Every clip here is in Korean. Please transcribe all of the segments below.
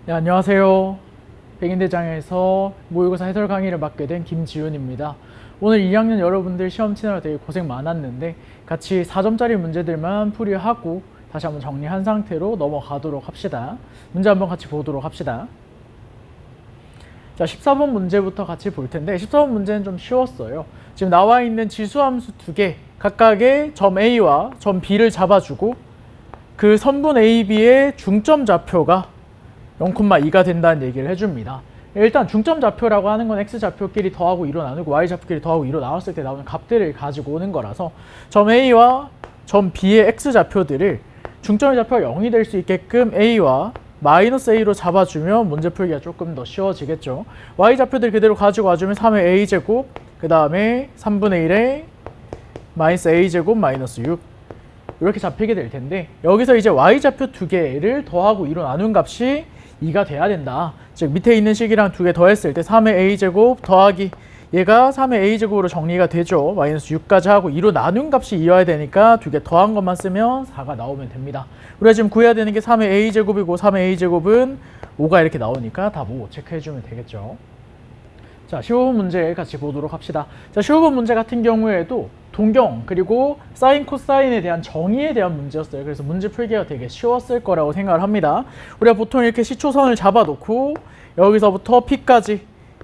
네, 안녕하세요. 백인대장에서 모의고사 해설 강의를 맡게 된 김지훈입니다. 오늘 2학년 여러분들 시험 치느라 되게 고생 많았는데 같이 4점짜리 문제들만 풀이하고 다시 한번 정리한 상태로 넘어가도록 합시다. 문제 한번 같이 보도록 합시다. 자, 14번 문제부터 같이 볼 텐데 14번 문제는 좀 쉬웠어요. 지금 나와 있는 지수함수 두 개 각각의 점 A와 점 B를 잡아주고 그 선분 AB의 중점 좌표가 0,2가 된다는 얘기를 해줍니다. 일단 중점 좌표라고 하는 건 X좌표끼리 더하고 2로 나누고 Y좌표끼리 더하고 2로 나눴을 때 나오는 값들을 가지고 오는 거라서 점 A와 점 B의 X좌표들을 중점의 좌표가 0이 될 수 있게끔 A와 마이너스 A로 잡아주면 문제 풀기가 조금 더 쉬워지겠죠. Y좌표들 그대로 가지고 와주면 3의 A제곱 그 다음에 3분의 1의 마이너스 A제곱 마이너스 6 이렇게 잡히게 될 텐데 여기서 이제 Y좌표 두 개를 더하고 2로 나눈 값이 2가 돼야 된다. 즉 밑에 있는 식이랑 두 개 더했을 때 3의 A제곱 더하기 얘가 3의 A제곱으로 정리가 되죠. 마이너스 6까지 하고 2로 나눈 값이 2여야 되니까 두 개 더한 것만 쓰면 4가 나오면 됩니다. 우리가 지금 구해야 되는 게 3의 A제곱이고 3의 A제곱은 5가 이렇게 나오니까 답 5 체크해주면 되겠죠. 자, 15번 문제 같이 보도록 합시다. 자, 15번 문제 같은 경우에도 동경 그리고 사인 코사인에 대한 정의에 대한 문제였어요. 그래서 문제 풀기가 되게 쉬웠을 거라고 생각을 합니다. 우리가 보통 이렇게 시초선을 잡아놓고 여기서부터 P까지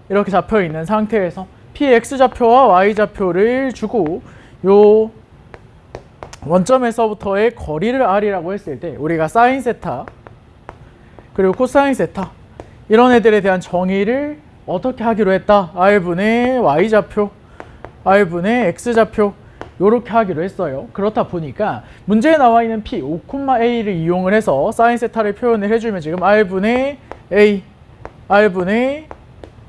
이렇게 잡혀 있는 상태에서 P의 X좌표와 Y좌표를 주고 요 원점에서부터의 거리를 R이라고 했을 때 우리가 사인 세타 그리고 코사인 세타 이런 애들에 대한 정의를 어떻게 하기로 했다? R분의 Y좌표, R분의 X좌표 이렇게 하기로 했어요. 그렇다 보니까 문제에 나와 있는 P, 5,A를 이용을 해서 사인 세타를 표현을 해주면 지금 R분의 A, R분의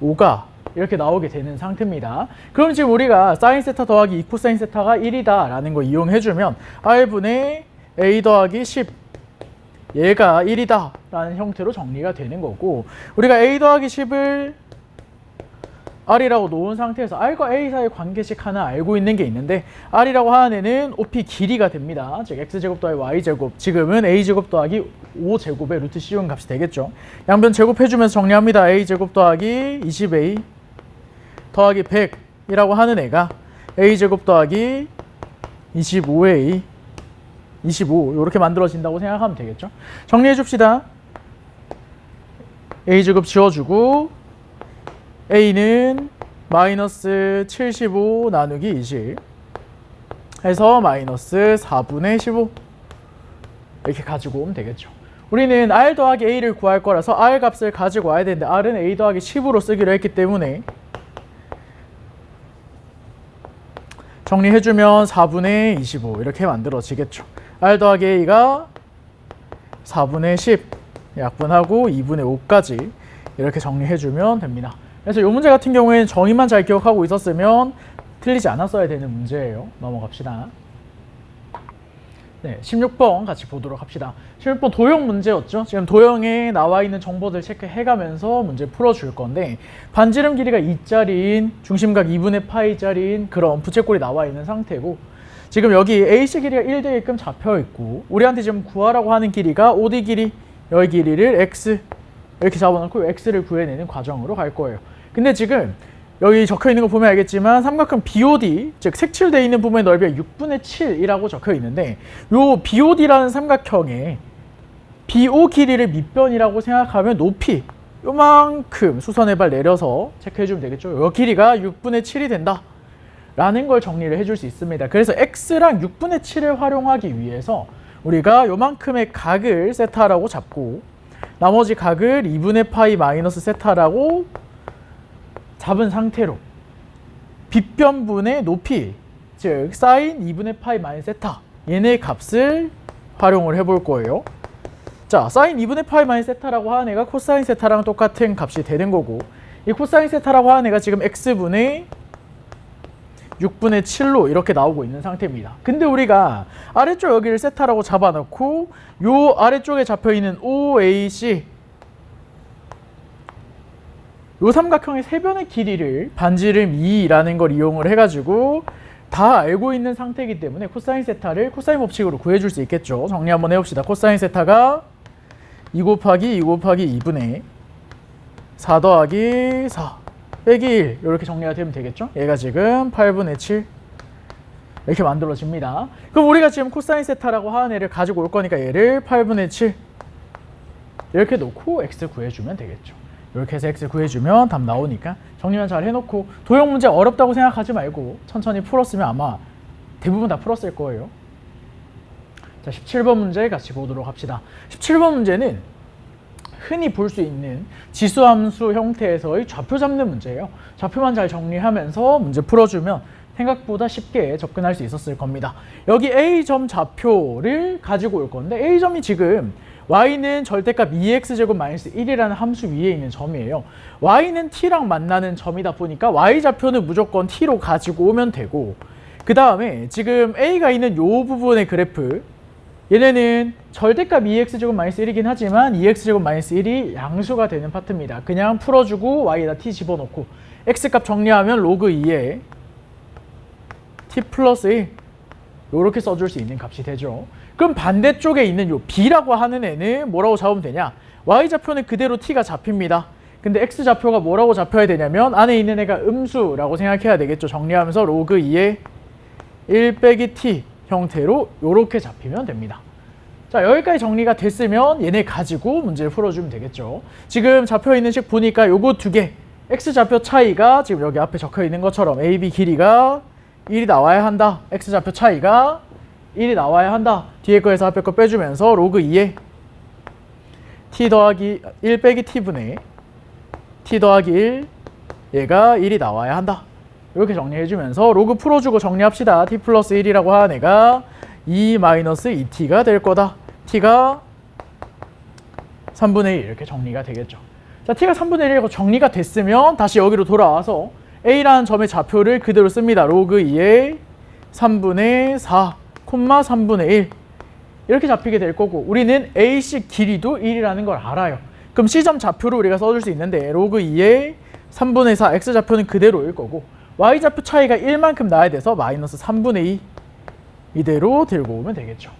5가 이렇게 나오게 되는 상태입니다. 그럼 지금 우리가 사인 세타 더하기 2 코사인 세타가 1이다 라는 거 이용해주면 R분의 A 더하기 10 얘가 1이다 라는 형태로 정리가 되는 거고 우리가 A 더하기 10을 R이라고 놓은 상태에서 R과 A 사이의 관계식 하나 알고 있는 게 있는데 R이라고 하는 애는 OP 길이가 됩니다. 즉 X제곱 더하기 Y제곱 지금은 A제곱 더하기 5제곱의 루트 씌운 값이 되겠죠. 양변 제곱해주면서 정리합니다. A제곱 더하기 20A 더하기 100이라고 하는 애가 A제곱 더하기 25A 25 이렇게 만들어진다고 생각하면 되겠죠. 정리해 줍시다. A제곱 지워주고 A는 마이너스 75 나누기 20 해서 마이너스 4분의 15 이렇게 가지고 오면 되겠죠. 우리는 R 더하기 A를 구할 거라서 R 값을 가지고 와야 되는데 R은 A 더하기 10으로 쓰기로 했기 때문에 정리해주면 4분의 25 이렇게 만들어지겠죠. R 더하기 A가 4분의 10 약분하고 2분의 5까지 이렇게 정리해주면 됩니다. 그래서 이 문제 같은 경우에는 정의만 잘 기억하고 있었으면 틀리지 않았어야 되는 문제예요. 넘어갑시다. 네, 16번 같이 보도록 합시다. 16번 도형 문제였죠. 지금 도형에 나와 있는 정보들 체크해가면서 문제 풀어줄 건데 반지름 길이가 2짜리인 중심각 2분의 파이짜리인 그런 부채꼴이 나와 있는 상태고 지금 여기 AC 길이가 1 되게끔 잡혀 있고 우리한테 지금 구하라고 하는 길이가 OD 길이 여기 길이를 X 이렇게 잡아놓고 X를 구해내는 과정으로 갈 거예요. 근데 지금 여기 적혀 있는 거 보면 알겠지만 삼각형 BOD 즉 색칠되어 있는 부분의 넓이가 6분의 7이라고 적혀 있는데 요 BOD라는 삼각형의 BO 길이를 밑변이라고 생각하면 높이 요만큼 수선의 발 내려서 체크해주면 되겠죠. 요 길이가 6분의 7이 된다 라는 걸 정리를 해줄 수 있습니다. 그래서 X랑 6분의 7을 활용하기 위해서 우리가 요만큼의 각을 세타라고 잡고 나머지 각을 2분의 파이 마이너스 세타라고 잡은 상태로 빗변분의 높이 즉 사인 2분의 파이 마이너스 세타 얘네 값을 활용을 해볼 거예요. 자, 사인 2분의 파이 마이너스 세타라고 하는 애가 코사인 세타랑 똑같은 값이 되는 거고 이 코사인 세타라고 하는 애가 지금 X분의 6분의 7로 이렇게 나오고 있는 상태입니다. 근데 우리가 아래쪽 여기를 세타라고 잡아놓고 요 아래쪽에 잡혀있는 OAC 요 삼각형의 세변의 길이를 반지름 2라는 걸 이용을 해가지고 다 알고 있는 상태이기 때문에 코사인 세타를 코사인 법칙으로 구해줄 수 있겠죠. 정리 한번 해봅시다. 코사인 세타가 2 곱하기 2 곱하기 2분의 4 더하기 4 빼기 1 이렇게 정리가 되면 되겠죠? 얘가 지금 8분의 7 이렇게 만들어집니다. 그럼 우리가 지금 코사인 세타라고 하는 애를 가지고 올 거니까 얘를 8분의 7 이렇게 놓고 x 구해주면 되겠죠. 이렇게 해서 x 구해주면 답 나오니까 정리만 잘 해놓고 도형 문제 어렵다고 생각하지 말고 천천히 풀었으면 아마 대부분 다 풀었을 거예요. 자, 17번 문제 같이 보도록 합시다. 17번 문제는 흔히 볼 수 있는 지수함수 형태에서의 좌표 잡는 문제예요. 좌표만 잘 정리하면서 문제 풀어주면 생각보다 쉽게 접근할 수 있었을 겁니다. 여기 A점 좌표를 가지고 올 건데 A점이 지금 y는 절대값 2x제곱-1이라는 함수 위에 있는 점이에요. y는 t랑 만나는 점이다 보니까 y좌표는 무조건 t로 가지고 오면 되고 그 다음에 지금 a가 있는 이 부분의 그래프 얘네는 절대값 2x제곱-1이긴 하지만 2x제곱-1이 양수가 되는 파트입니다. 그냥 풀어주고 y에다 t 집어넣고 x값 정리하면 로그 2에 t 플러스 1 이렇게 써줄 수 있는 값이 되죠. 그럼 반대쪽에 있는 요 b라고 하는 애는 뭐라고 잡으면 되냐? y좌표는 그대로 t가 잡힙니다. 근데 x좌표가 뭐라고 잡혀야 되냐면 안에 있는 애가 음수라고 생각해야 되겠죠. 정리하면서 로그 2에 1 빼기 t 형태로 이렇게 잡히면 됩니다. 자, 여기까지 정리가 됐으면 얘네 가지고 문제를 풀어주면 되겠죠. 지금 잡혀있는 식 보니까 요거 두 개 x좌표 차이가 지금 여기 앞에 적혀있는 것처럼 AB 길이가 1이 나와야 한다. x좌표 차이가 1이 나와야 한다. 뒤에 거에서 앞에 거 빼주면서 로그 2에 t 더하기 1 빼기 t분의 t 더하기 1 얘가 1이 나와야 한다. 이렇게 정리해주면서 로그 풀어주고 정리합시다. t 플러스 1이라고 하는 애가 2 마이너스 2t가 될 거다. t가 3분의 1 이렇게 정리가 되겠죠. 자, t가 3분의 1이라고 정리가 됐으면 다시 여기로 돌아와서 a라는 점의 좌표를 그대로 씁니다. 로그 2에 3분의 4, 3분의 1 이렇게 잡히게 될 거고 우리는 AC 길이도 1이라는 걸 알아요. 그럼 C점 좌표를 우리가 써줄 수 있는데 로그 2에 3분의 4, X좌표는 그대로일 거고 Y좌표 차이가 1만큼 나야 돼서 마이너스 3분의 2 이대로 들고 오면 되겠죠.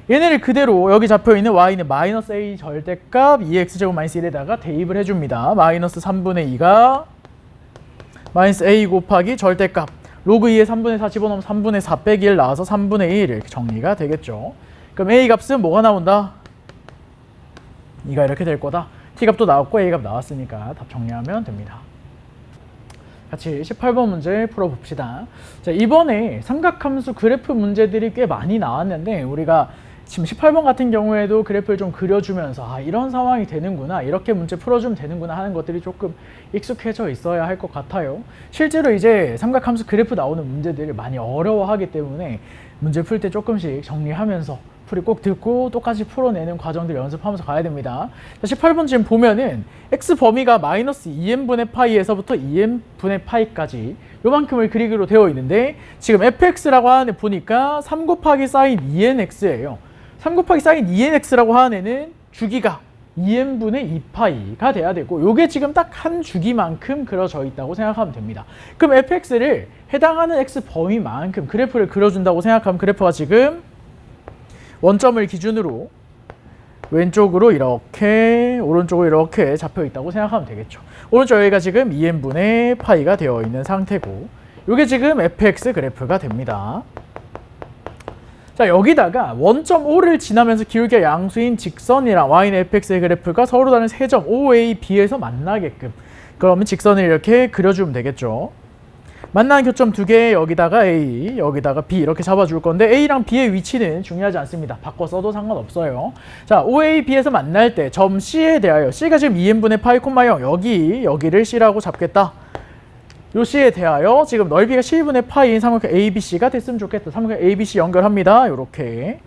얘네를 그대로 여기 잡혀있는 Y는 마이너스 A 절대값 2X제곱-1에다가 대입을 해줍니다. 마이너스 3분의 2가 마이너스 A 곱하기 절대값 로그 2에 3분의 4 집어넣으면 3분의 4 빼기 1 나와서 3분의 1 이렇게 정리가 되겠죠. 그럼 A 값은 뭐가 나온다? 2가 이렇게 될 거다. T 값도 나왔고 A 값 나왔으니까 답 정리하면 됩니다. 같이 18번 문제 풀어봅시다. 자, 이번에 삼각함수 그래프 문제들이 꽤 많이 나왔는데 우리가 지금 18번 같은 경우에도 그래프를 좀 그려주면서 이런 상황이 되는구나, 이렇게 문제 풀어주면 되는구나 하는 것들이 조금 익숙해져 있어야 할 것 같아요. 실제로 이제 삼각함수 그래프 나오는 문제들을 많이 어려워하기 때문에 문제 풀 때 조금씩 정리하면서 풀이 꼭 듣고 똑같이 풀어내는 과정들 연습하면서 가야 됩니다. 18번 지금 보면은 x 범위가 마이너스 2n분의 파이에서부터 2n분의 파이까지 요만큼을 그리기로 되어 있는데 지금 fx라고 하는 애 보니까 3 곱하기 사인 2nx예요. 3 곱하기 사인 2nx라고 하는 애는 주기가 2n분의 2파이가 돼야 되고 요게 지금 딱 한 주기만큼 그려져 있다고 생각하면 됩니다. 그럼 fx를 해당하는 x 범위만큼 그래프를 그려준다고 생각하면 그래프가 지금 원점을 기준으로 왼쪽으로 이렇게 오른쪽으로 이렇게 잡혀 있다고 생각하면 되겠죠. 오른쪽 여기가 지금 2n분의 파이가 되어 있는 상태고 이게 지금 fx 그래프가 됩니다. 자, 여기다가 원점 O를 지나면서 기울기가 양수인 직선이랑 y는 fx의 그래프가 서로 다른 세 점 OA, B에서 만나게끔 그러면 직선을 이렇게 그려주면 되겠죠. 만나는 교점 두 개, 여기다가 A, 여기다가 B 이렇게 잡아줄 건데 A랑 B의 위치는 중요하지 않습니다. 바꿔 써도 상관없어요. 자, OA, B에서 만날 때 점 C에 대하여 C가 지금 2n분의 파이, 0 여기를 C라고 잡겠다. 요 C에 대하여 지금 넓이가 12분의 파이인 삼각형 ABC가 됐으면 좋겠다. 삼각형 ABC 연결합니다. 요렇게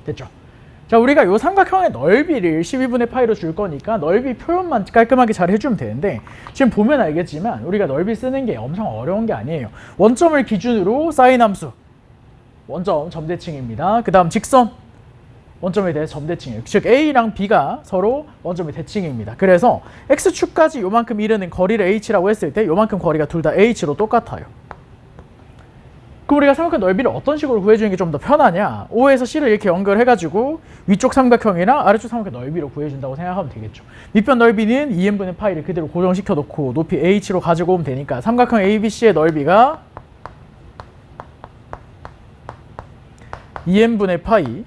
됐죠. 자, 우리가 요 삼각형의 넓이를 12분의 파이로 줄 거니까 넓이 표현만 깔끔하게 잘 해주면 되는데 지금 보면 알겠지만 우리가 넓이 쓰는 게 엄청 어려운 게 아니에요. 원점을 기준으로 사인 함수 원점 점대칭입니다. 그 다음 직선 원점에 대해 점대칭이에요. 즉 A랑 B가 서로 원점의 대칭입니다. 그래서 X축까지 요만큼 이르는 거리를 H라고 했을 때 요만큼 거리가 둘 다 H로 똑같아요. 그럼 우리가 삼각형 넓이를 어떤 식으로 구해주는 게 좀 더 편하냐? O에서 C를 이렇게 연결해가지고 위쪽 삼각형이랑 아래쪽 삼각형 넓이로 구해준다고 생각하면 되겠죠. 밑변 넓이는 2n분의 파이를 그대로 고정시켜 놓고 높이 h로 가지고 오면 되니까 삼각형 ABC의 넓이가 2n분의 파이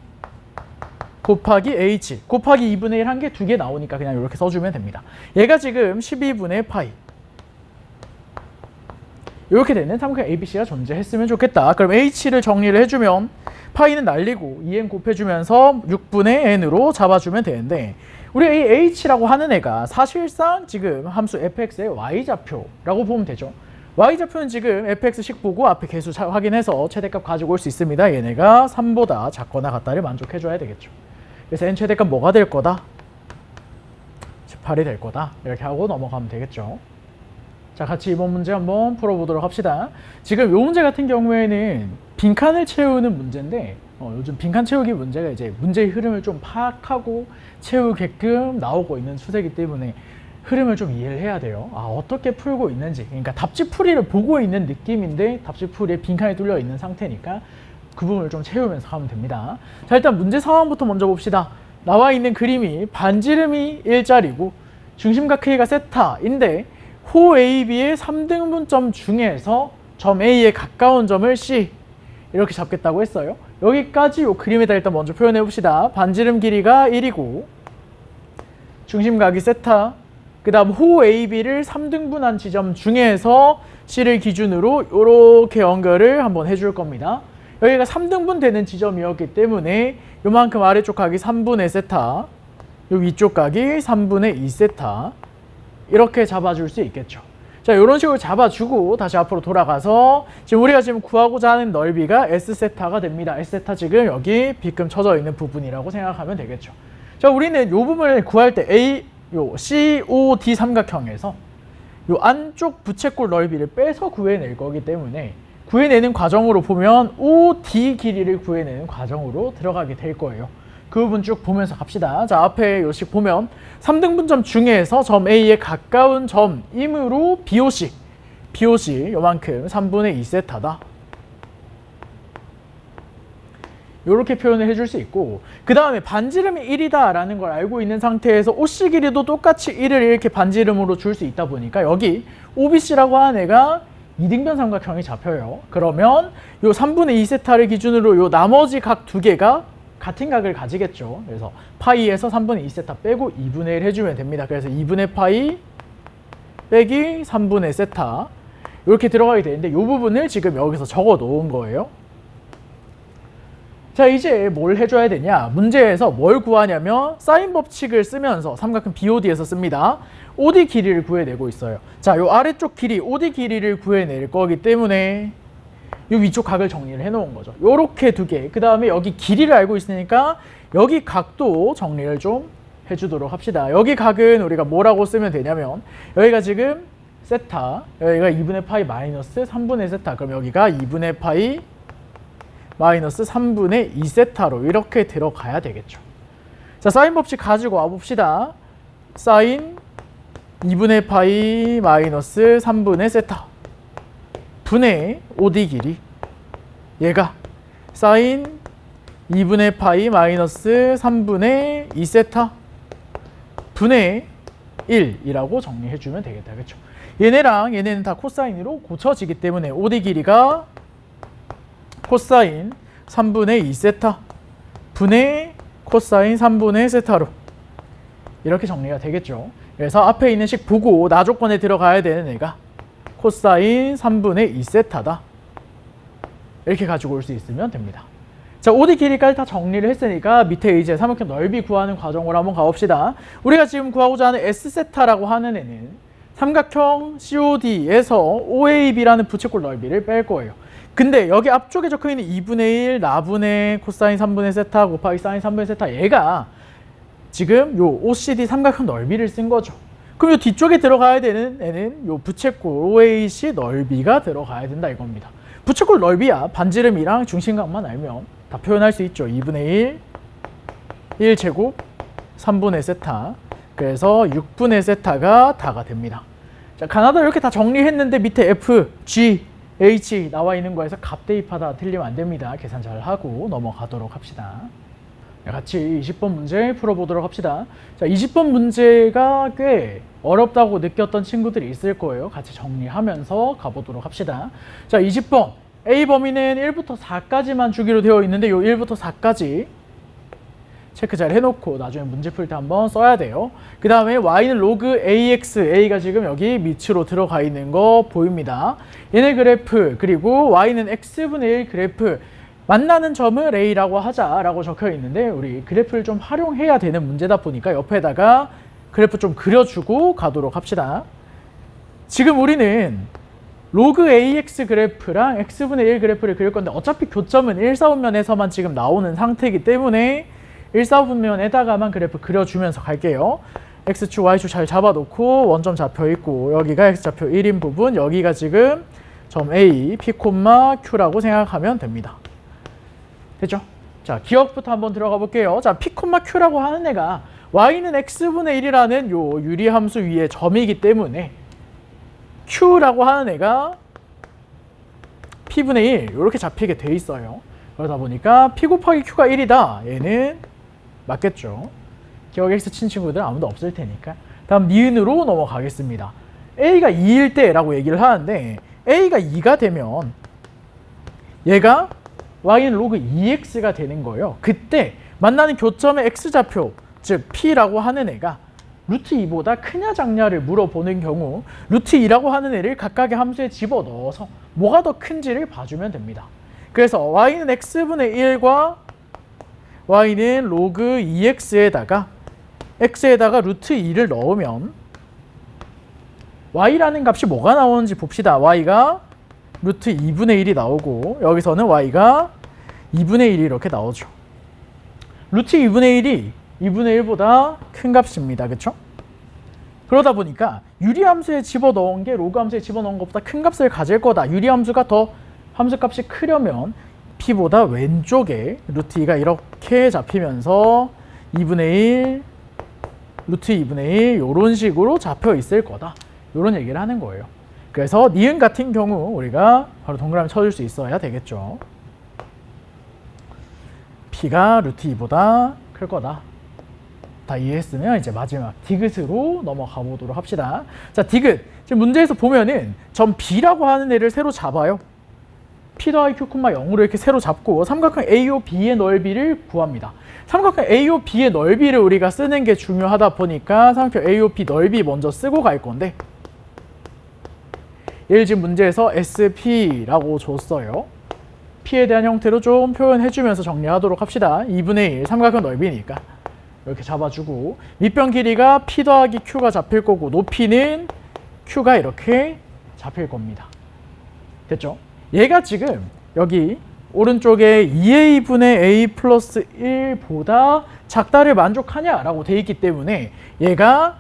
곱하기 h 곱하기 2분의 1 한 개, 두 개 나오니까 그냥 이렇게 써주면 됩니다. 얘가 지금 12분의 파이 이렇게 되는 삼각형 ABC가 존재했으면 좋겠다. 그럼 h를 정리를 해주면 파이는 날리고 2n 곱해주면서 6분의 n으로 잡아주면 되는데 우리가 이 h라고 하는 애가 사실상 지금 함수 fx의 y좌표라고 보면 되죠. y좌표는 지금 fx식 보고 앞에 개수 확인해서 최대값 가지고 올 수 있습니다. 얘네가 3보다 작거나 같다를 만족해줘야 되겠죠. 그래서 n 최대값 뭐가 될 거다? 18이 될 거다. 이렇게 하고 넘어가면 되겠죠. 자, 같이 이번 문제 한번 풀어보도록 합시다. 지금 이 문제 같은 경우에는 빈칸을 채우는 문제인데 요즘 빈칸 채우기 문제가 이제 문제의 흐름을 좀 파악하고 채우게끔 나오고 있는 추세이기 때문에 흐름을 좀 이해를 해야 돼요. 어떻게 풀고 있는지. 그러니까 답지풀이를 보고 있는 느낌인데 답지풀이에 빈칸이 뚫려 있는 상태니까 그 부분을 좀 채우면서 가면 됩니다. 자, 일단 문제 상황부터 먼저 봅시다. 나와 있는 그림이 반지름이 일자리고 중심각 크기가 세타인데 호 AB의 3등분점 중에서 점 A에 가까운 점을 C 이렇게 잡겠다고 했어요. 여기까지 이 그림에다 일단 먼저 표현해 봅시다. 반지름 길이가 1이고 중심각이 세타, 그 다음 호 AB를 3등분한 지점 중에서 C를 기준으로 이렇게 연결을 한번 해줄 겁니다. 여기가 3등분 되는 지점이었기 때문에 요만큼 아래쪽 각이 3분의 세타, 요 위쪽 각이 3분의 2세타 이렇게 잡아줄 수 있겠죠. 자, 이런 식으로 잡아주고 다시 앞으로 돌아가서 지금 우리가 지금 구하고자 하는 넓이가 S세타가 됩니다. S세타 지금 여기 빗금 쳐져 있는 부분이라고 생각하면 되겠죠. 자, 우리는 이 부분을 구할 때 요 COD 삼각형에서 요 안쪽 부채꼴 넓이를 빼서 구해낼 거기 때문에 구해내는 과정으로 보면 OD 길이를 구해내는 과정으로 들어가게 될 거예요. 그 부분 쭉 보면서 갑시다. 자, 앞에 요식 보면 3등분점 중에서 점 A에 가까운 점이므로 BOC 요만큼 3분의 2세타다. 이렇게 표현을 해줄 수 있고 그 다음에 반지름이 1이다 라는 걸 알고 있는 상태에서 OC 길이도 똑같이 1을 이렇게 반지름으로 줄 수 있다 보니까 여기 OBC라고 하는 애가 2등변 삼각형이 잡혀요. 그러면 요 3분의 2세타를 기준으로 요 나머지 각 두 개가 같은 각을 가지겠죠. 그래서 파이에서 3분의 2세타 빼고 2분의 1 해주면 됩니다. 그래서 2분의 파이 빼기 3분의 세타 이렇게 들어가게 되는데 이 부분을 지금 여기서 적어 놓은 거예요. 자, 이제 뭘 해줘야 되냐? 문제에서 뭘 구하냐면 사인 법칙을 쓰면서 삼각형 BOD에서 씁니다. OD 길이를 구해내고 있어요. 자, 요 아래쪽 길이 OD 길이를 구해낼 거기 때문에 이 위쪽 각을 정리를 해놓은 거죠. 요렇게 두 개. 그 다음에 여기 길이를 알고 있으니까 여기 각도 정리를 좀 해주도록 합시다. 여기 각은 우리가 뭐라고 쓰면 되냐면 여기가 지금 세타, 여기가 2분의 파이 마이너스 3분의 세타. 그럼 여기가 2분의 파이 마이너스 3분의 2세타로 이렇게 들어가야 되겠죠. 자, 사인 법칙 가지고 와봅시다. 사인 2분의 파이 마이너스 3분의 세타 분의 OD 길이 얘가 사인 2분의 파이 마이너스 3분의 2세타 분의 1이라고 정리해주면 되겠다. 그렇죠? 얘네랑 얘네는 다 코사인으로 고쳐지기 때문에 OD 길이가 코사인 3분의 2세타 분의 코사인 3분의 세타로 이렇게 정리가 되겠죠. 그래서 앞에 있는 식 보고 나 조건에 들어가야 되는 애가 코사인 3분의 2세타다. 이렇게 가지고 올 수 있으면 됩니다. 자, OD 길이까지 다 정리를 했으니까 밑에 이제 삼각형 넓이 구하는 과정으로 한번 가봅시다. 우리가 지금 구하고자 하는 S세타라고 하는 애는 삼각형 COD에서 OAB라는 부채꼴 넓이를 뺄 거예요. 근데 여기 앞쪽에 적혀있는 2분의 1 나분의 코사인 3분의 세타 곱하기 사인 3분의 세타 얘가 지금 요 OCD 삼각형 넓이를 쓴 거죠. 그럼 요 뒤쪽에 들어가야 되는 애는 요 부채꼴 OAC 넓이가 들어가야 된다 이겁니다. 부채꼴 넓이야 반지름이랑 중심각만 알면 다 표현할 수 있죠. 2분의 1 1제곱 3분의 세타 그래서 6분의 세타가 다가 됩니다. 자, 가나다 이렇게 다 정리했는데 밑에 F, G H 나와 있는 거에서 값 대입하다 틀리면 안 됩니다. 계산 잘 하고 넘어가도록 합시다. 같이 20번 문제 풀어보도록 합시다. 자, 20번 문제가 꽤 어렵다고 느꼈던 친구들이 있을 거예요. 같이 정리하면서 가보도록 합시다. 자, 20번 A 범위는 1부터 4까지만 주기로 되어 있는데 요 1부터 4까지 체크 잘 해놓고 나중에 문제 풀 때 한번 써야 돼요. 그 다음에 y는 로그 ax, a가 지금 여기 밑으로 들어가 있는 거 보입니다. 얘네 그래프, 그리고 y는 x분의 1 그래프, 만나는 점을 a라고 하자라고 적혀 있는데 우리 그래프를 좀 활용해야 되는 문제다 보니까 옆에다가 그래프 좀 그려주고 가도록 합시다. 지금 우리는 로그 ax 그래프랑 x분의 1 그래프를 그릴 건데 어차피 교점은 1사분면에서만 지금 나오는 상태이기 때문에 1사분면에다가만 그래프 그려주면서 갈게요. x축, y축 잘 잡아놓고 원점 잡혀있고 여기가 x좌표 1인 부분, 여기가 지금 점 A, P, Q라고 생각하면 됩니다. 됐죠? 자, 기억부터 한번 들어가 볼게요. 자, P, Q라고 하는 애가 y는 x분의 1이라는 요 유리함수 위에 점이기 때문에 Q라고 하는 애가 P분의 1 이렇게 잡히게 돼 있어요. 그러다 보니까 P 곱하기 Q가 1이다. 얘는 맞겠죠. 기억 X 친 친구들 아무도 없을 테니까. 다음 니은으로 넘어가겠습니다. A가 2일 때라고 얘기를 하는데 A가 2가 되면 얘가 Y는 로그 2X가 되는 거예요. 그때 만나는 교점의 X좌표, 즉 P라고 하는 애가 루트 2보다 크냐 작냐를 물어보는 경우 루트 2라고 하는 애를 각각의 함수에 집어넣어서 뭐가 더 큰지를 봐주면 됩니다. 그래서 y는 x분의 1과 y는 로그 2x에다가 x에다가 루트 2를 넣으면 y라는 값이 뭐가 나오는지 봅시다. y가 루트 2분의 1이 나오고 여기서는 y가 2분의 1이 이렇게 나오죠. 루트 2분의 1이 2분의 1보다 큰 값입니다. 그렇죠? 그러다 보니까 유리함수에 집어넣은 게 로그함수에 집어넣은 것보다 큰 값을 가질 거다. 유리함수가 더 함수값이 크려면 P보다 왼쪽에 루트 2가 이렇게 잡히면서 2분의 1, 루트 2분의 1 이런 식으로 잡혀 있을 거다. 이런 얘기를 하는 거예요. 그래서 니은 같은 경우 우리가 바로 동그라미 쳐줄 수 있어야 되겠죠. P가 루트 2보다 클 거다. 다 이해했으면 이제 마지막 디귿으로 넘어가 보도록 합시다. 자, 디귿. 지금 문제에서 보면은 점 B라고 하는 애를 새로 잡아요. P 더하기 Q, 0으로 이렇게 새로 잡고 삼각형 AOB의 넓이를 구합니다. 삼각형 AOB의 넓이를 우리가 쓰는 게 중요하다 보니까 삼각형 AOB 넓이 먼저 쓰고 갈 건데 얘를 지금 문제에서 SP라고 줬어요. P에 대한 형태로 좀 표현해주면서 정리하도록 합시다. 2분의 1 삼각형 넓이니까 이렇게 잡아주고 밑변 길이가 P 더하기 Q가 잡힐 거고 높이는 Q가 이렇게 잡힐 겁니다. 됐죠? 얘가 지금 여기 오른쪽에 2a분의 a 플러스 1보다 작다를 만족하냐라고 돼 있기 때문에 얘가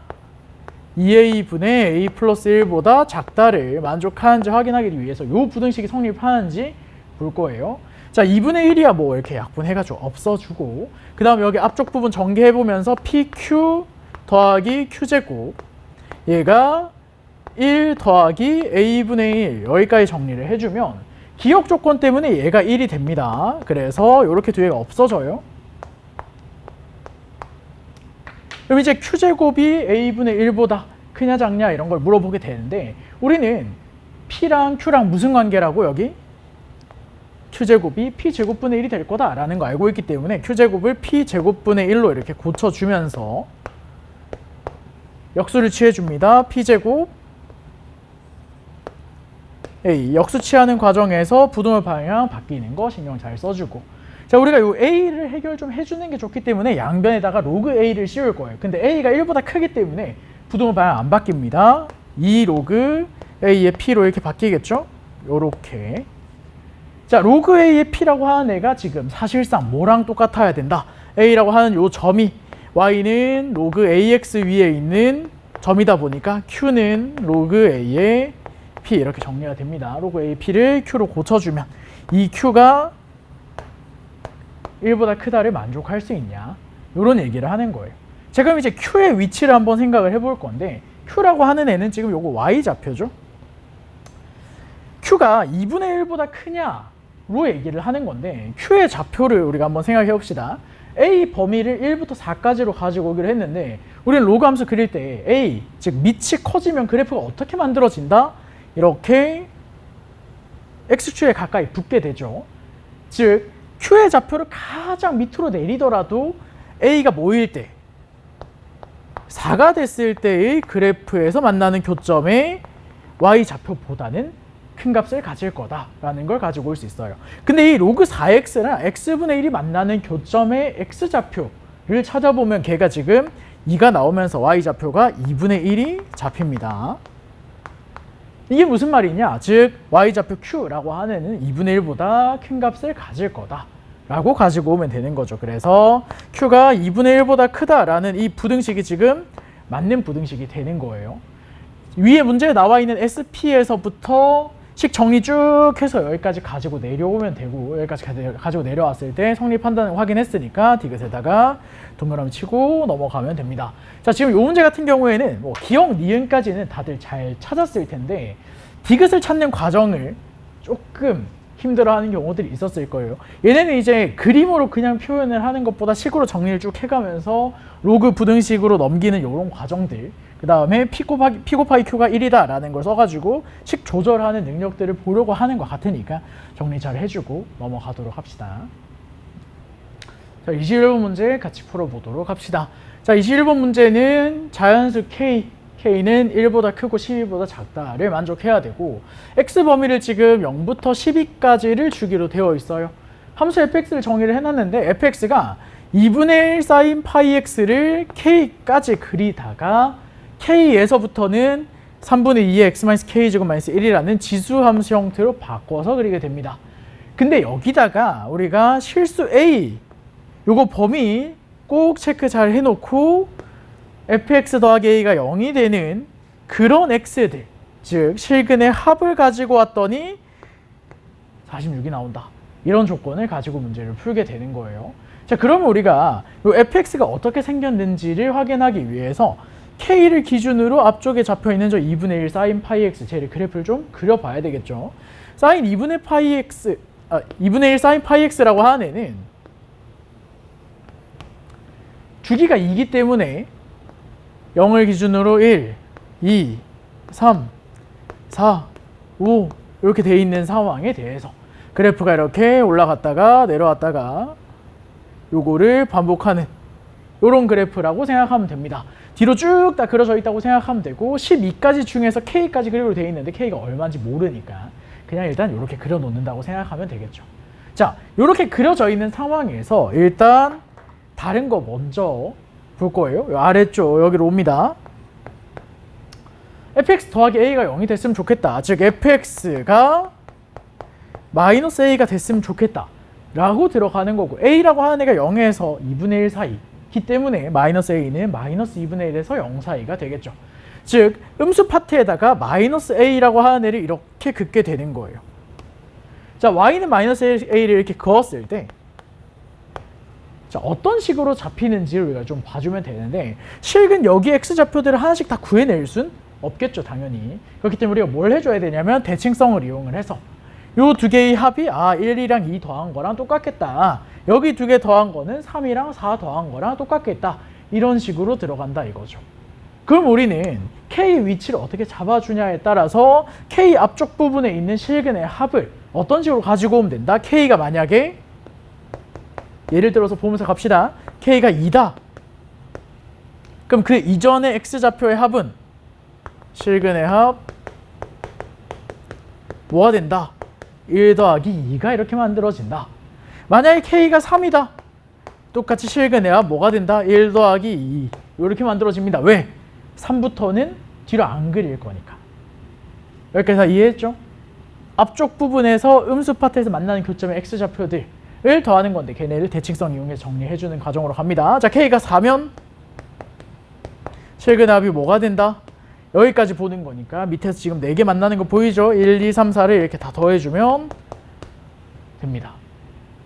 2a분의 a 플러스 1보다 작다를 만족하는지 확인하기 위해서 이 부등식이 성립하는지 볼 거예요. 자, 2분의 1이야 뭐 이렇게 약분해가지고 없어주고 그 다음 여기 앞쪽 부분 전개해보면서 pq 더하기 q제곱 얘가 1 더하기 a분의 1 여기까지 정리를 해주면 기억 조건 때문에 얘가 1이 됩니다. 그래서 이렇게 두 개가 없어져요. 그럼 이제 q제곱이 a분의 1보다 크냐 작냐 이런 걸 물어보게 되는데 우리는 p랑 q랑 무슨 관계라고 여기? q제곱이 p제곱분의 1이 될 거다라는 거 알고 있기 때문에 q제곱을 p제곱분의 1로 이렇게 고쳐주면서 역수를 취해줍니다. p제곱 A, 역수 취하는 과정에서 부등호 방향 바뀌는 거 신경 잘 써주고 자, 우리가 이 A를 해결 좀 해주는 게 좋기 때문에 양변에다가 로그 A를 씌울 거예요. 근데 A가 1보다 크기 때문에 부등호 방향 안 바뀝니다. 2 로그 A의 P로 이렇게 바뀌겠죠? 요렇게 자, 로그 A의 P라고 하는 애가 지금 사실상 뭐랑 똑같아야 된다? A라고 하는 요 점이 Y는 로그 AX 위에 있는 점이다 보니까 Q는 로그 A의 P 이렇게 정리가 됩니다. 로그 A, P를 Q로 고쳐주면 이 Q가 1보다 크다를 만족할 수 있냐 이런 얘기를 하는 거예요. 자, 그럼 이제 Q의 위치를 한번 생각을 해볼 건데 Q라고 하는 애는 지금 요거 Y 좌표죠. Q가 2분의 1보다 크냐로 얘기를 하는 건데 Q의 좌표를 우리가 한번 생각해 봅시다. A 범위를 1부터 4까지로 가지고 오기로 했는데 우리는 로그 함수 그릴 때 A, 즉 밑이 커지면 그래프가 어떻게 만들어진다? 이렇게 X축에 가까이 붙게 되죠. 즉 Q의 좌표를 가장 밑으로 내리더라도 A가 뭐일 때? 4가 됐을 때의 그래프에서 만나는 교점의 Y좌표보다는 큰 값을 가질 거다라는 걸 가지고 올 수 있어요. 근데 이 로그 4x랑 x분의 1이 만나는 교점의 x좌표를 찾아보면 걔가 지금 2가 나오면서 y좌표가 2분의 1이 잡힙니다. 이게 무슨 말이냐? 즉 y좌표 q라고 하는 2분의 1보다 큰 값을 가질 거다 라고 가지고 오면 되는 거죠. 그래서 q가 2분의 1보다 크다라는 이 부등식이 지금 맞는 부등식이 되는 거예요. 위에 문제에 나와 있는 SP에서부터 식 정리 쭉 해서 여기까지 가지고 내려오면 되고 여기까지 가지고 내려왔을 때 성립 판단을 확인했으니까 디귿에다가 동그라미 치고 넘어가면 됩니다. 자, 지금 이 문제 같은 경우에는 뭐 기억, 니은까지는 다들 잘 찾았을 텐데 디귿을 찾는 과정을 조금 힘들어하는 경우들이 있었을 거예요. 얘네는 이제 그림으로 그냥 표현을 하는 것보다 식으로 정리를 쭉 해가면서 로그 부등식으로 넘기는 이런 과정들, 그 다음에 P 곱하기 Q가 1이다 라는 걸 써가지고 식 조절하는 능력들을 보려고 하는 것 같으니까 정리 잘 해주고 넘어가도록 합시다. 자, 21번 문제 같이 풀어보도록 합시다. 자, 21번 문제는 자연수 K는 1보다 크고 12보다 작다를 만족해야 되고 X 범위를 지금 0부터 12까지를 주기로 되어 있어요. 함수 fx를 정의를 해놨는데 fx가 2분의 1 사인 파이 x를 K까지 그리다가 K에서부터는 3분의 2의 x-K제곱-1이라는 지수함수 형태로 바꿔서 그리게 됩니다. 근데 여기다가 우리가 실수 A 요거 범위 꼭 체크 잘 해놓고 fx 더하기 a가 0이 되는 그런 x들, 즉 실근의 합을 가지고 왔더니 46이 나온다. 이런 조건을 가지고 문제를 풀게 되는 거예요. 자, 그러면 우리가 이 fx가 어떻게 생겼는지를 확인하기 위해서 K를 기준으로 앞쪽에 잡혀있는 저 2분의 1 사인 파이 x 쟤를 그래프를 좀 그려봐야 되겠죠. 사인 2분의 파이 x, 2분의 1 사인 파이 x라고 하는 애는 주기가 2기 때문에 0을 기준으로 1, 2, 3, 4, 5 이렇게 돼 있는 상황에 대해서 그래프가 이렇게 올라갔다가 내려왔다가 요거를 반복하는 요런 그래프라고 생각하면 됩니다. 뒤로 쭉 다 그려져 있다고 생각하면 되고 12까지 중에서 K까지 그리로 되어 있는데 K가 얼마인지 모르니까 그냥 일단 이렇게 그려 놓는다고 생각하면 되겠죠. 자, 이렇게 그려져 있는 상황에서 일단 다른 거 먼저 볼 거예요. 요 아래쪽 여기로 옵니다. fx 더하기 a가 0이 됐으면 좋겠다. 즉 fx가 마이너스 a가 됐으면 좋겠다 라고 들어가는 거고 a라고 하는 애가 0에서 2분의 1 사이이기 때문에 마이너스 a는 마이너스 2분의 1에서 0 사이가 되겠죠. 즉 음수 파트에다가 마이너스 a라고 하는 애를 이렇게 긋게 되는 거예요. 자, y는 마이너스 a를 이렇게 그었을 때 자, 어떤 식으로 잡히는지를 우리가 좀 봐주면 되는데 실근 여기 x좌표들을 하나씩 다 구해낼 순 없겠죠, 당연히. 그렇기 때문에 우리가 뭘 해줘야 되냐면 대칭성을 이용을 해서 요 두 개의 합이 1이랑 2 더한 거랑 똑같겠다. 여기 두 개 더한 거는 3이랑 4 더한 거랑 똑같겠다. 이런 식으로 들어간다 이거죠. 그럼 우리는 K 위치를 어떻게 잡아주냐에 따라서 K 앞쪽 부분에 있는 실근의 합을 어떤 식으로 가지고 오면 된다. K가 만약에 예를 들어서 보면서 갑시다. K가 2다. 그럼 그 이전의 X좌표의 합은 실근의 합 뭐가 된다? 1 더하기 2가 이렇게 만들어진다. 만약에 K가 3이다. 똑같이 실근의 합 뭐가 된다? 1 더하기 2 이렇게 만들어집니다. 왜? 3부터는 뒤로 안 그릴 거니까. 여기까지 다 이해했죠? 앞쪽 부분에서 음수 파트에서 만나는 교점의 X좌표들 을 더하는 건데 걔네를 대칭성 이용해서 정리해주는 과정으로 갑니다. 자, K가 4면 실근의 합이 뭐가 된다? 여기까지 보는 거니까 밑에서 지금 4개 만나는 거 보이죠? 1, 2, 3, 4를 이렇게 다 더해주면 됩니다.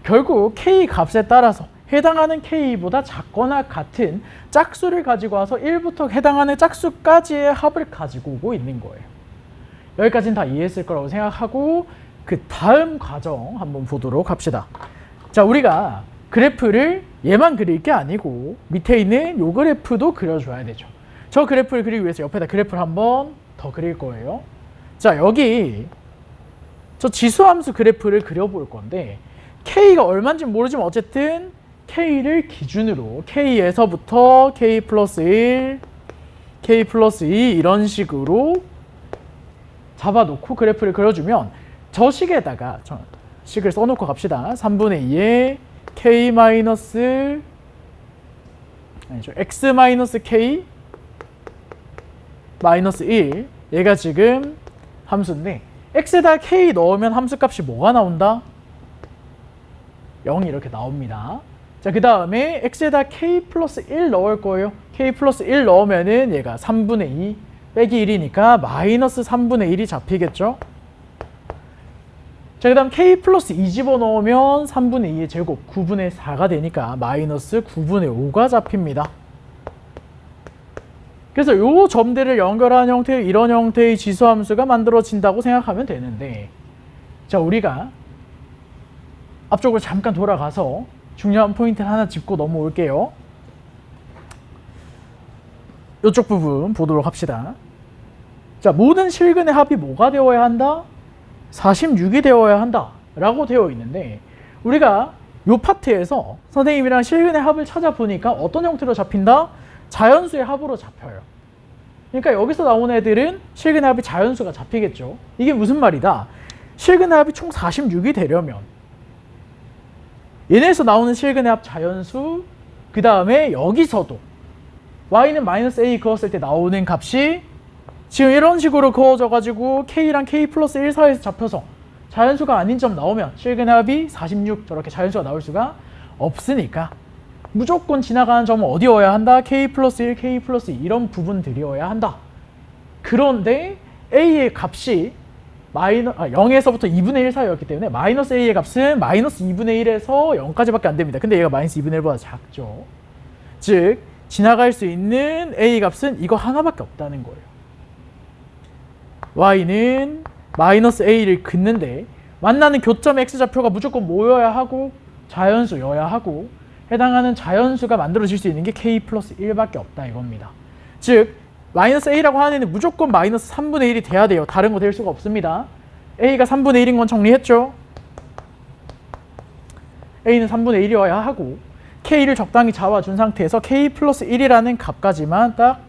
결국 K 값에 따라서 해당하는 K보다 작거나 같은 짝수를 가지고 와서 1부터 해당하는 짝수까지의 합을 가지고 오고 있는 거예요. 여기까지는 다 이해했을 거라고 생각하고 그 다음 과정 한번 보도록 합시다. 자, 우리가 그래프를 얘만 그릴 게 아니고 밑에 있는 요 그래프도 그려줘야 되죠. 저 그래프를 그리기 위해서 옆에다 그래프를 한번 더 그릴 거예요. 자, 여기 저 지수함수 그래프를 그려볼 건데 K가 얼마인지 모르지만 어쨌든 K를 기준으로 K에서부터 K 플러스 1, K 플러스 2 이런 식으로 잡아놓고 그래프를 그려주면 저 식에다가 식을 써놓고 갑시다. 3분의 2에 K 마이너스 아니죠. X 마이너스 K 마이너스 1 얘가 지금 함수인데 X에다 K 넣으면 함수값이 뭐가 나온다? 0이 이렇게 나옵니다. 자, 그 다음에 X에다 K 플러스 1 넣을 거예요. K 플러스 1 넣으면은 얘가 3분의 2 빼기 1이니까 마이너스 3분의 1이 잡히겠죠? 자, 그 다음 K 플러스 2 집어넣으면 3분의 2의 제곱 9분의 4가 되니까 마이너스 9분의 5가 잡힙니다. 그래서 요 점들을 연결한 형태의 이런 형태의 지수함수가 만들어진다고 생각하면 되는데, 자, 우리가 앞쪽으로 잠깐 돌아가서 중요한 포인트를 하나 짚고 넘어올게요. 이쪽 부분 보도록 합시다. 자, 모든 실근의 합이 뭐가 되어야 한다? 46이 되어야 한다 라고 되어 있는데, 우리가 요 파트에서 선생님이랑 실근의 합을 찾아보니까 어떤 형태로 잡힌다? 자연수의 합으로 잡혀요. 그러니까 여기서 나오는 애들은 실근의 합이 자연수가 잡히겠죠. 이게 무슨 말이다? 실근의 합이 총 46이 되려면 얘네에서 나오는 실근의 합 자연수, 그 다음에 여기서도 y는 마이너스 a 그었을 때 나오는 값이 지금 이런 식으로 그어져가지고 k랑 k 플러스 1 사이에서 잡혀서 자연수가 아닌 점 나오면 실근의 합이 46 저렇게 자연수가 나올 수가 없으니까 무조건 지나가는 점은 어디여야 한다? k 플러스 1, k 플러스 2 이런 부분들이어야 한다. 그런데 a의 값이 0에서부터 2분의 1 사이였기 때문에 마이너스 a의 값은 마이너스 2분의 1에서 0까지밖에 안 됩니다. 근데 얘가 마이너스 2분의 1보다 작죠. 즉 지나갈 수 있는 a 값은 이거 하나밖에 없다는 거예요. y는 마이너스 a를 긋는데 만나는 교점 x좌표가 무조건 뭐여야 하고 자연수여야 하고 해당하는 자연수가 만들어질 수 있는 게 k 플러스 1밖에 없다 이겁니다. 즉 마이너스 a라고 하는 애는 무조건 마이너스 3분의 1이 돼야 돼요. 다른 거 될 수가 없습니다. a가 3분의 1인 건 정리했죠? a는 3분의 1이어야 하고 k를 적당히 잡아준 상태에서 k 플러스 1이라는 값까지만 딱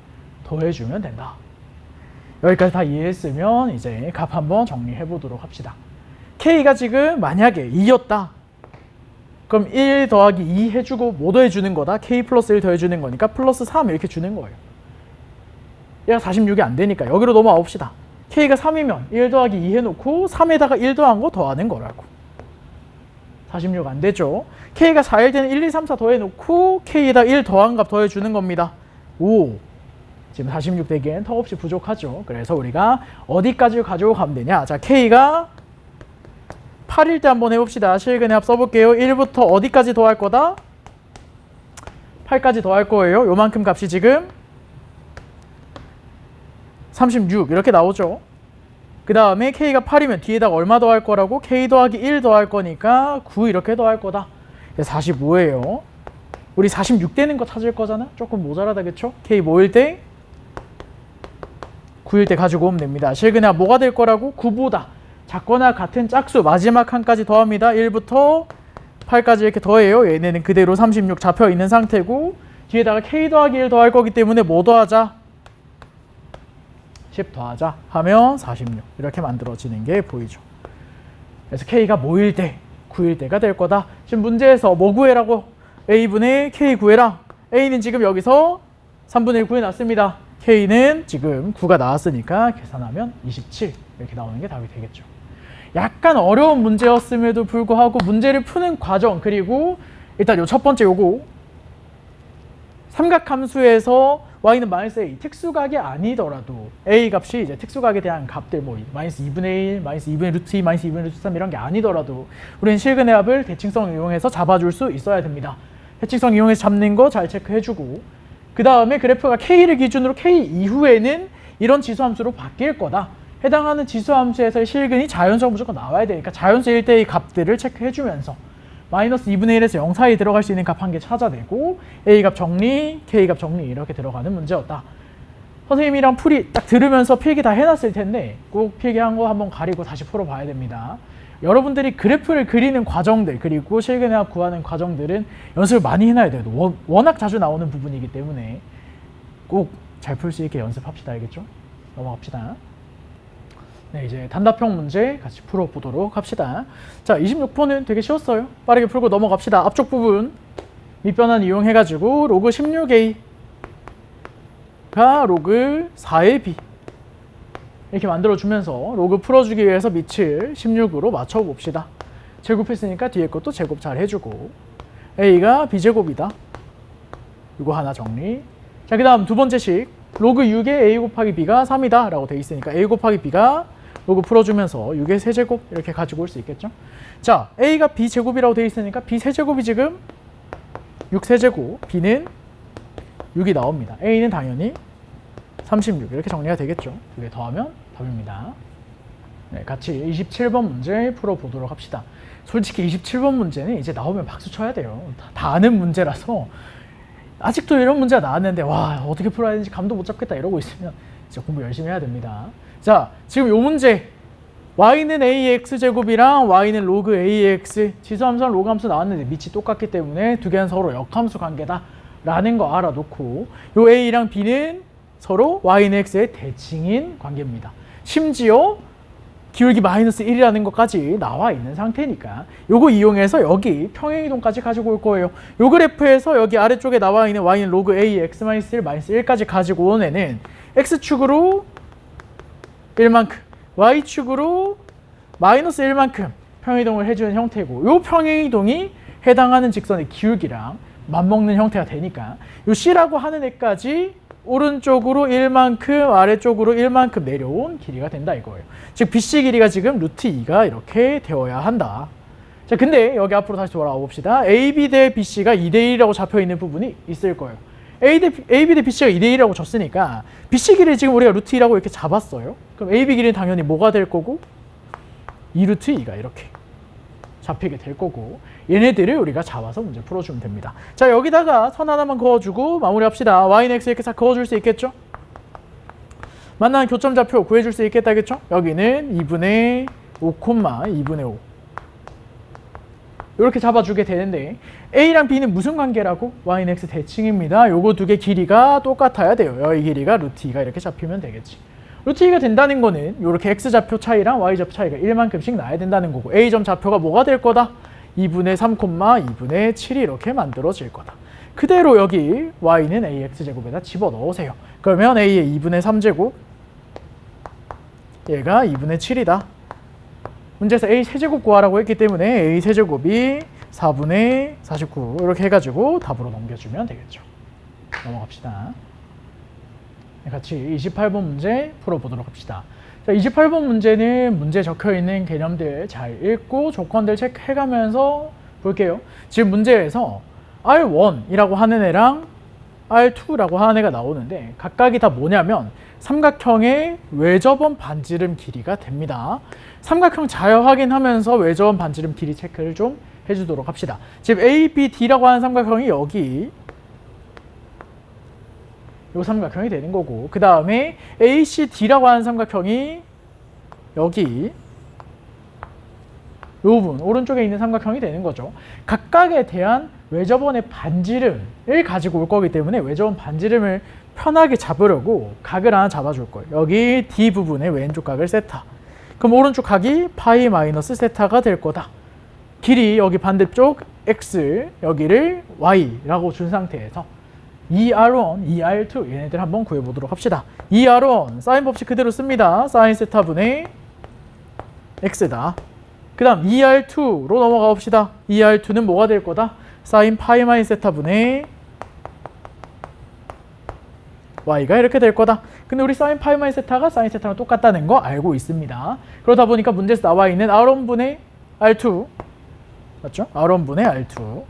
더해주면 된다. 여기까지 다 이해했으면 이제 값 한번 정리해 보도록 합시다. k가 지금 만약에 2였다. 그럼 1 더하기 2 해주고 뭐 더해주는 거다? k 플러스 1 더해주는 거니까 플러스 3 이렇게 주는 거예요. 얘가 46이 안 되니까 여기로 넘어와 봅시다. k가 3이면 1 더하기 2 해놓고 3에다가 1 더한 거 더하는 거라고. 46 안 되죠. k가 4일 때는 1, 2, 3, 4 더해놓고 k에다 1 더한 값 더해주는 겁니다. 5. 지금 46 되기엔 턱없이 부족하죠. 그래서 우리가 어디까지 가지고 가면 되냐. 자, k가 8일 때 한번 해봅시다. 실근의 합 써볼게요. 1부터 어디까지 더할 거다? 8까지 더할 거예요. 요만큼 값이 지금 36 이렇게 나오죠. 그 다음에 k가 8이면 뒤에다가 얼마 더할 거라고? k 더하기 1 더할 거니까 9 이렇게 더할 거다. 45예요. 우리 46 되는 거 찾을 거잖아? 조금 모자라다 그쵸? k 뭐일 때? 9일 때 가지고 오면 됩니다. 실근의 합 뭐가 될 거라고? 9보다 작거나 같은 짝수 마지막 칸까지 더합니다. 1부터 8까지 이렇게 더해요. 얘네는 그대로 36 잡혀 있는 상태고 뒤에다가 k 더하기 1 더할 거기 때문에 뭐 더하자? 10 더하자 하면 46 이렇게 만들어지는 게 보이죠. 그래서 k가 뭐일 때? 9일 때가 될 거다. 지금 문제에서 뭐 구해라고? a분의 k 구해라. a는 지금 여기서 3분의 1 구해놨습니다. k는 지금 9가 나왔으니까 계산하면 27 이렇게 나오는 게 답이 되겠죠. 약간 어려운 문제였음에도 불구하고 문제를 푸는 과정 그리고 일단 요 첫 번째 요거 삼각함수에서 y는 마이너스 a 특수각이 아니더라도 a 값이 이제 특수각에 대한 값들 뭐 마이너스 2분의 1, 마이너스 2분의 루트 2, 마이너스 2분의 루트 3 이런 게 아니더라도 우리는 실근의 합을 대칭성 이용해서 잡아줄 수 있어야 됩니다. 대칭성 이용해서 잡는 거 잘 체크해주고 그 다음에 그래프가 k를 기준으로 k 이후에는 이런 지수함수로 바뀔 거다 해당하는 지수함수에서의 실근이 자연수가 무조건 나와야 되니까 자연수 1대2 값들을 체크해주면서 마이너스 2분의 1에서 0 사이 들어갈 수 있는 값 한 개 찾아내고 A값 정리, K값 정리 이렇게 들어가는 문제였다. 선생님이랑 풀이 딱 들으면서 필기 다 해놨을 텐데 꼭 필기한 거 한번 가리고 다시 풀어봐야 됩니다. 여러분들이 그래프를 그리는 과정들 그리고 실근해합 구하는 과정들은 연습을 많이 해놔야 돼요. 워낙 자주 나오는 부분이기 때문에 꼭 잘 풀 수 있게 연습합시다. 알겠죠? 넘어갑시다. 네, 이제 단답형 문제 같이 풀어보도록 합시다. 자, 26번은 되게 쉬웠어요. 빠르게 풀고 넘어갑시다. 앞쪽 부분 밑변환 이용해가지고 로그 16a 가 로그 4의 b 이렇게 만들어주면서 로그 풀어주기 위해서 밑을 16으로 맞춰봅시다. 제곱했으니까 뒤에 것도 제곱 잘 해주고 a가 b제곱이다. 이거 하나 정리. 자, 그 다음 두 번째 식 로그 6의 a 곱하기 b가 3이다 라고 돼 있으니까 a 곱하기 b가 로그 풀어주면서 6의 세제곱 이렇게 가지고 올 수 있겠죠. 자, a가 b제곱이라고 돼 있으니까 b 세제곱이 지금 6 세제곱, b는 6이 나옵니다. a는 당연히 36 이렇게 정리가 되겠죠. 두 개 더하면 답입니다. 네, 같이 27번 문제 풀어보도록 합시다. 솔직히 27번 문제는 이제 나오면 박수 쳐야 돼요. 다 아는 문제라서 아직도 이런 문제가 나왔는데 와 어떻게 풀어야 되는지 감도 못 잡겠다 이러고 있으면 진짜 공부 열심히 해야 됩니다. 자, 지금 요 문제 y는 ax제곱이랑 y는 로그 ax 지수함수랑 로그함수 나왔는데 밑이 똑같기 때문에 두 개는 서로 역함수 관계다 라는 거 알아놓고 요 a랑 b는 서로 y는 x의 대칭인 관계입니다. 심지어 기울기 마이너스 1이라는 것까지 나와 있는 상태니까 요거 이용해서 여기 평행이동까지 가지고 올 거예요. 요 그래프에서 여기 아래쪽에 나와 있는 y는 로그 a x-1 -1까지 가지고 온 애는 x축으로 1만큼 y축으로 마이너스 1만큼 평행이동을 해주는 형태고 요 평행이동이 해당하는 직선의 기울기랑 맞먹는 형태가 되니까 요 c라고 하는 애까지 오른쪽으로 1만큼 아래쪽으로 1만큼 내려온 길이가 된다 이거예요. 즉 BC 길이가 지금 루트 2가 이렇게 되어야 한다. 자, 근데 여기 앞으로 다시 돌아와 봅시다. AB 대 BC가 2대 1이라고 잡혀 있는 부분이 있을 거예요. AB 대 BC가 2대 1이라고 줬으니까 BC 길이를 지금 우리가 루트 2라고 이렇게 잡았어요. 그럼 AB 길이는 당연히 뭐가 될 거고 2 루트 2가 이렇게 잡히게 될 거고 얘네들을 우리가 잡아서 문제 풀어주면 됩니다. 자, 여기다가 선 하나만 그어주고 마무리합시다. y는 x 이렇게 싹 그어줄 수 있겠죠? 만나는 교점 좌표 구해줄 수 있겠다겠죠? 여기는 2분의 5, 2분의 5 이렇게 잡아주게 되는데 a랑 b는 무슨 관계라고? y는 x 대칭입니다. 요거 두 개 길이가 똑같아야 돼요. 여기 길이가 루트 2가 이렇게 잡히면 되겠지. 루트 2가 된다는 거는 이렇게 x좌표 차이랑 y좌표 차이가 1만큼씩 나야 된다는 거고 a점 좌표가 뭐가 될 거다? 2분의 3, 2분의 7이 이렇게 만들어질 거다. 그대로 여기 y는 ax제곱에다 집어넣으세요. 그러면 a의 2분의 3제곱 얘가 2분의 7이다. 문제에서 a 세제곱 구하라고 했기 때문에 a 세제곱이 4분의 49 이렇게 해가지고 답으로 넘겨주면 되겠죠. 넘어갑시다. 같이 28번 문제 풀어보도록 합시다. 자, 28번 문제는 문제 적혀있는 개념들 잘 읽고 조건들 체크해가면서 볼게요. 지금 문제에서 R1이라고 하는 애랑 R2라고 하는 애가 나오는데 각각이 다 뭐냐면 삼각형의 외접원 반지름 길이가 됩니다. 삼각형 자여 확인하면서 외접원 반지름 길이 체크를 좀 해주도록 합시다. 지금 ABD라고 하는 삼각형이 여기 요 삼각형이 되는 거고 그 다음에 ACD라고 하는 삼각형이 여기 요 부분 오른쪽에 있는 삼각형이 되는 거죠. 각각에 대한 외접원의 반지름을 가지고 올 거기 때문에 외접원 반지름을 편하게 잡으려고 각을 하나 잡아줄 거예요. 여기 D 부분의 왼쪽 각을 세타. 그럼 오른쪽 각이 파이 마이너스 세타가 될 거다. 길이 여기 반대쪽 X 여기를 Y라고 준 상태에서 2R1, 2R2 얘네들 한번 구해보도록 합시다. 2R1 사인 법칙 그대로 씁니다. 사인 세타분의 X다. 그 다음 2R2로 넘어가 봅시다. 2R2는 뭐가 될 거다? 사인 파이 마이 세타분의 Y가 이렇게 될 거다. 근데 우리 사인 파이 마이 세타가 사인 세타랑 똑같다는 거 알고 있습니다. 그러다 보니까 문제에서 나와 있는 R1분의 R2 맞죠? R1분의 R2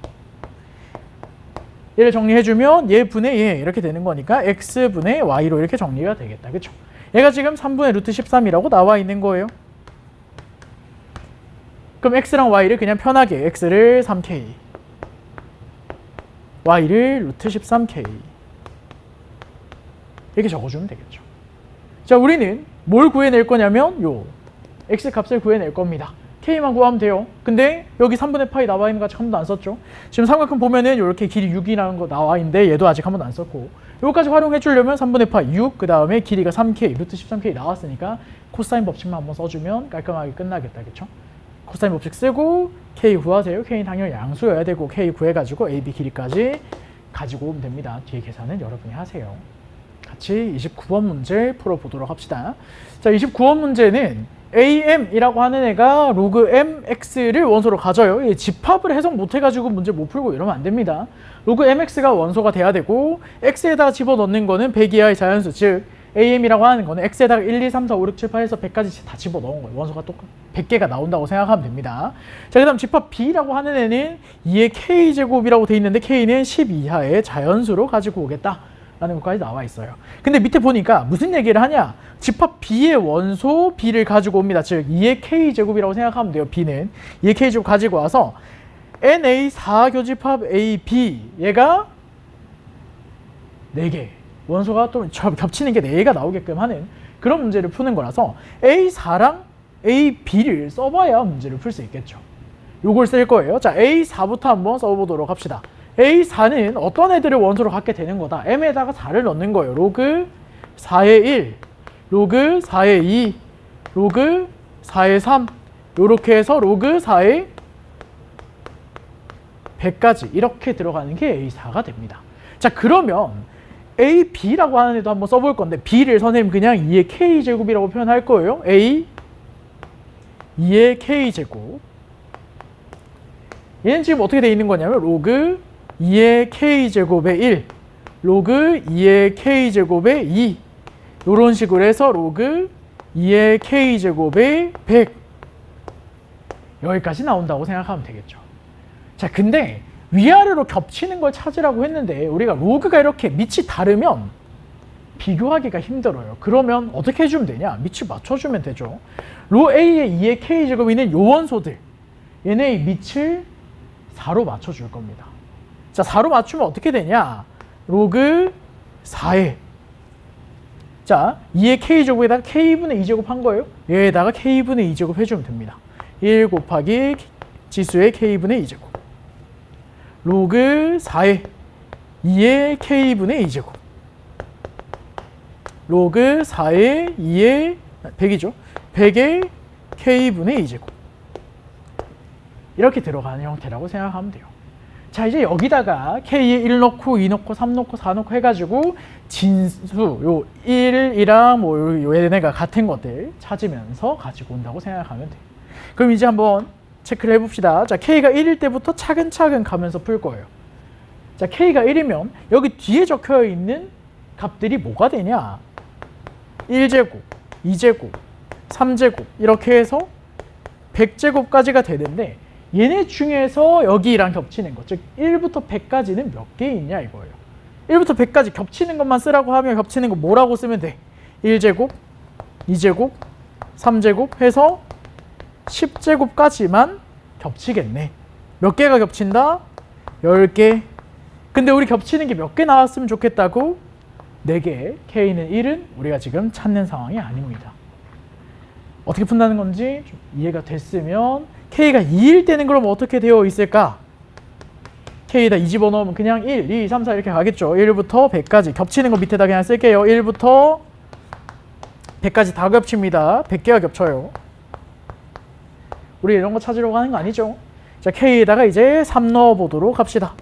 얘를 정리해주면 얘 분의 얘 이렇게 되는 거니까 x분의 y로 이렇게 정리가 되겠다. 그쵸? 얘가 지금 3분의 루트 13이라고 나와 있는 거예요. 그럼 x랑 y를 그냥 편하게 x를 3k, y를 루트 13k 이렇게 적어주면 되겠죠. 자, 우리는 뭘 구해낼 거냐면 요 x 값을 구해낼 겁니다. k만 구하면 돼요. 근데 여기 3분의 파이 나와 있는 거 아직 한 번도 안 썼죠. 지금 삼각형 보면은 이렇게 길이 6이라는 거 나와 있는데 얘도 아직 한 번도 안 썼고, 요거까지 활용해 주려면 3분의 파이 6, 그 다음에 길이가 3k, 루트 13k 나왔으니까 코사인 법칙만 한번 써주면 깔끔하게 끝나겠다, 그쵸? 코사인 법칙 쓰고 k 구하세요. k는 당연히 양수여야 되고 k 구해가지고 ab 길이까지 가지고 오면 됩니다. 뒤에 계산은 여러분이 하세요. 같이 29번 문제 풀어보도록 합시다. 자, 29번 문제는 am이라고 하는 애가 로그 mx를 원소로 가져요. 집합을 해석 못해가지고 문제 못 풀고 이러면 안 됩니다. 로그 mx가 원소가 돼야 되고 x에다가 집어넣는 거는 100 이하의 자연수, 즉 am이라고 하는 거는 x에다가 1, 2, 3, 4, 5, 6, 7, 8에서 100까지 다 집어넣은 거예요. 원소가 똑같 100개가 나온다고 생각하면 됩니다. 자, 그 다음 집합 b라고 하는 애는 2의 k제곱이라고 돼 있는데 k는 10 이하의 자연수로 가지고 오겠다 라는 것까지 나와 있어요. 근데 밑에 보니까 무슨 얘기를 하냐, 집합 b의 원소 b를 가지고 옵니다. 즉 2의 k제곱이라고 생각하면 돼요. b는 2의 k제곱 가지고 와서 na4 교집합 ab, 얘가 4개 원소가 또 겹치는 게 4개가 나오게끔 하는 그런 문제를 푸는 거라서 A4랑 AB를 써봐야 문제를 풀 수 있겠죠. 요걸 쓸 거예요. 자, A4부터 한번 써보도록 합시다. A4는 어떤 애들을 원소로 갖게 되는 거다. M에다가 4를 넣는 거예요. 로그 4의 1, 로그 4의 2, 로그 4의 3, 요렇게 해서 로그 4의 100까지 이렇게 들어가는 게 A4가 됩니다. 자, 그러면 A, B라고 하는 애도 한번 써볼 건데 B를 선생님 그냥 2의 K제곱이라고 표현할 거예요. A, 2의 K제곱. 얘는 지금 어떻게 돼 있는 거냐면 로그 2의 K제곱의 1, 로그 2의 K제곱의 2 이런 식으로 해서 로그 2의 K제곱의 100 여기까지 나온다고 생각하면 되겠죠. 자, 근데 위아래로 겹치는 걸 찾으라고 했는데 우리가 로그가 이렇게 밑이 다르면 비교하기가 힘들어요. 그러면 어떻게 해주면 되냐? 밑을 맞춰주면 되죠. 로 A의 2의 K제곱이는 요 원소들, 얘네의 밑을 4로 맞춰줄 겁니다. 자, 4로 맞추면 어떻게 되냐? 로그 4에 자, 2의 K제곱에다가 K분의 2제곱 한 거예요. 얘에다가 K분의 2제곱 해주면 됩니다. 1 곱하기 지수의 K분의 2제곱 로그 4의 2의 K분의 2제곱 로그 4의 2의 100이죠. 100의 K분의 2제곱 이렇게 들어가는 형태라고 생각하면 돼요. 자, 이제 여기다가 K에 1 넣고 2 넣고 3 넣고 4 넣고 해가지고 진수 요 1이랑 뭐 요 얘네가 같은 것들 찾으면서 가지고 온다고 생각하면 돼요. 그럼 이제 한번 체크를 해봅시다. 자, K가 1일 때부터 차근차근 가면서 풀 거예요. 자, K가 1이면 여기 뒤에 적혀 있는 값들이 뭐가 되냐? 1제곱, 2제곱, 3제곱 이렇게 해서 100제곱까지가 되는데 얘네 중에서 여기랑 겹치는 것, 즉 1부터 100까지는 몇 개 있냐 이거예요. 1부터 100까지 겹치는 것만 쓰라고 하면 겹치는 거 뭐라고 쓰면 돼? 1제곱, 2제곱, 3제곱 해서 10제곱까지만 겹치겠네. 몇 개가 겹친다? 10개. 근데 우리 겹치는 게 몇 개 나왔으면 좋겠다고? 4개. K는 1은 우리가 지금 찾는 상황이 아닙니다. 어떻게 푼다는 건지 좀 이해가 됐으면 K가 2일 때는 그럼 어떻게 되어 있을까? K에다 2 집어넣으면 그냥 1, 2, 3, 4 이렇게 가겠죠. 1부터 100까지 겹치는 거 밑에다 그냥 쓸게요. 1부터 100까지 다 겹칩니다. 100개가 겹쳐요. 우리 이런 거 찾으려고 하는 거 아니죠? 자, K에다가 이제 3 넣어보도록 합시다.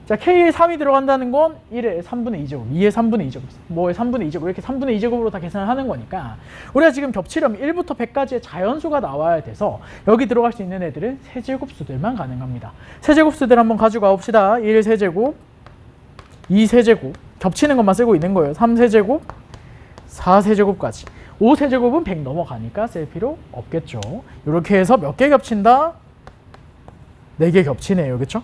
자, K에 3이 들어간다는 건 1의 3분의 2제곱, 2의 3분의 2제곱, 뭐의 3분의 2제곱 이렇게 3분의 2제곱으로 다 계산을 하는 거니까 우리가 지금 겹치려면 1부터 100까지의 자연수가 나와야 돼서 여기 들어갈 수 있는 애들은 세제곱수들만 가능합니다. 세제곱수들 한번 가지고 와봅시다. 1 세제곱, 2 세제곱, 겹치는 것만 쓰고 있는 거예요. 3 세제곱, 4 세제곱까지. 5 세제곱은 100 넘어가니까 쓸 필요 없겠죠. 이렇게 해서 몇 개 겹친다? 4개 겹치네요. 그렇죠?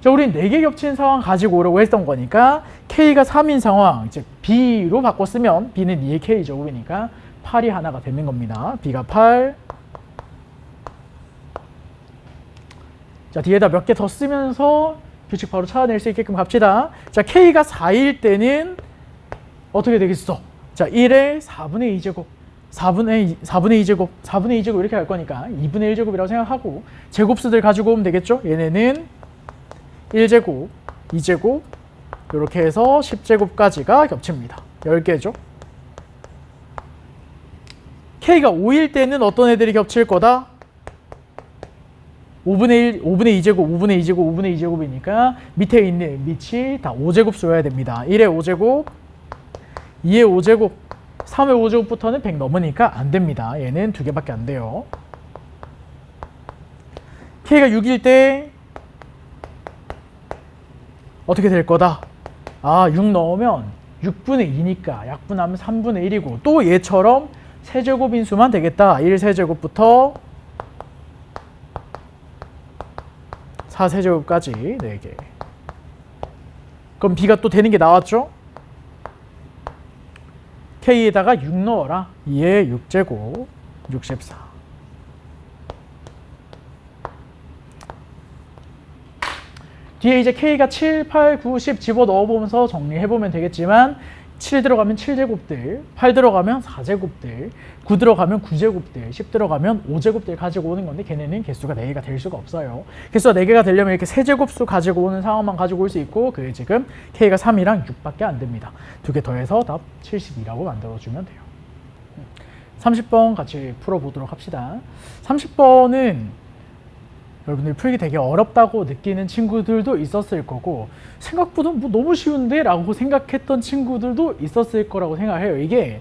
자, 우린 4개 겹친 상황 가지고 오려고 했던 거니까 K가 3인 상황, 즉 B로 바꿔 쓰면 B는 2의 K 제곱이니까 8이 하나가 되는 겁니다. B가 8. 자, 뒤에다 몇 개 더 쓰면서 규칙 바로 찾아낼 수 있게끔 갑시다. 자, K가 4일 때는 어떻게 되겠어? 자, 1에 4분의 2제곱, 4분의 2제곱, 4분의 2제곱 이렇게 갈 거니까 2분의 1제곱이라고 생각하고 제곱수들 가지고 오면 되겠죠? 얘네는 1제곱, 2제곱 이렇게 해서 10제곱까지가 겹칩니다. 10개죠. K가 5일 때는 어떤 애들이 겹칠 거다? 5분의 1, 5분의 2제곱, 5분의 2제곱, 5분의 2제곱이니까 밑에 있는 밑이 다 5제곱 써야 됩니다. 1의 5제곱, 2의 5제곱, 3의 5제곱부터는 100 넘으니까 안 됩니다. 얘는 2개밖에 안 돼요. K가 6일 때 어떻게 될 거다? 아, 6 넣으면 6분의 2니까 약분하면 3분의 1이고 또 얘처럼 세제곱 인수만 되겠다. 1 세제곱부터 4 세제곱까지 4개. 그럼 B가 또 되는 게 나왔죠? K에다가 6 넣어라. 2의 6제곱 64. 뒤에 이제 K가 7, 8, 9, 10 집어넣어보면서 정리해보면 되겠지만 7 들어가면 7제곱들, 8 들어가면 4제곱들, 9 들어가면 9제곱들, 10 들어가면 5제곱들 가지고 오는 건데 걔네는 개수가 4개가 될 수가 없어요. 개수가 4개가 되려면 이렇게 세제곱수 가지고 오는 상황만 가지고 올 수 있고 그게 지금 K가 3이랑 6밖에 안 됩니다. 2개 더해서 답 72라고 만들어주면 돼요. 30번 같이 풀어보도록 합시다. 30번은 여러분들 풀기 되게 어렵다고 느끼는 친구들도 있었을 거고 생각보다 뭐 너무 쉬운데? 라고 생각했던 친구들도 있었을 거라고 생각해요. 이게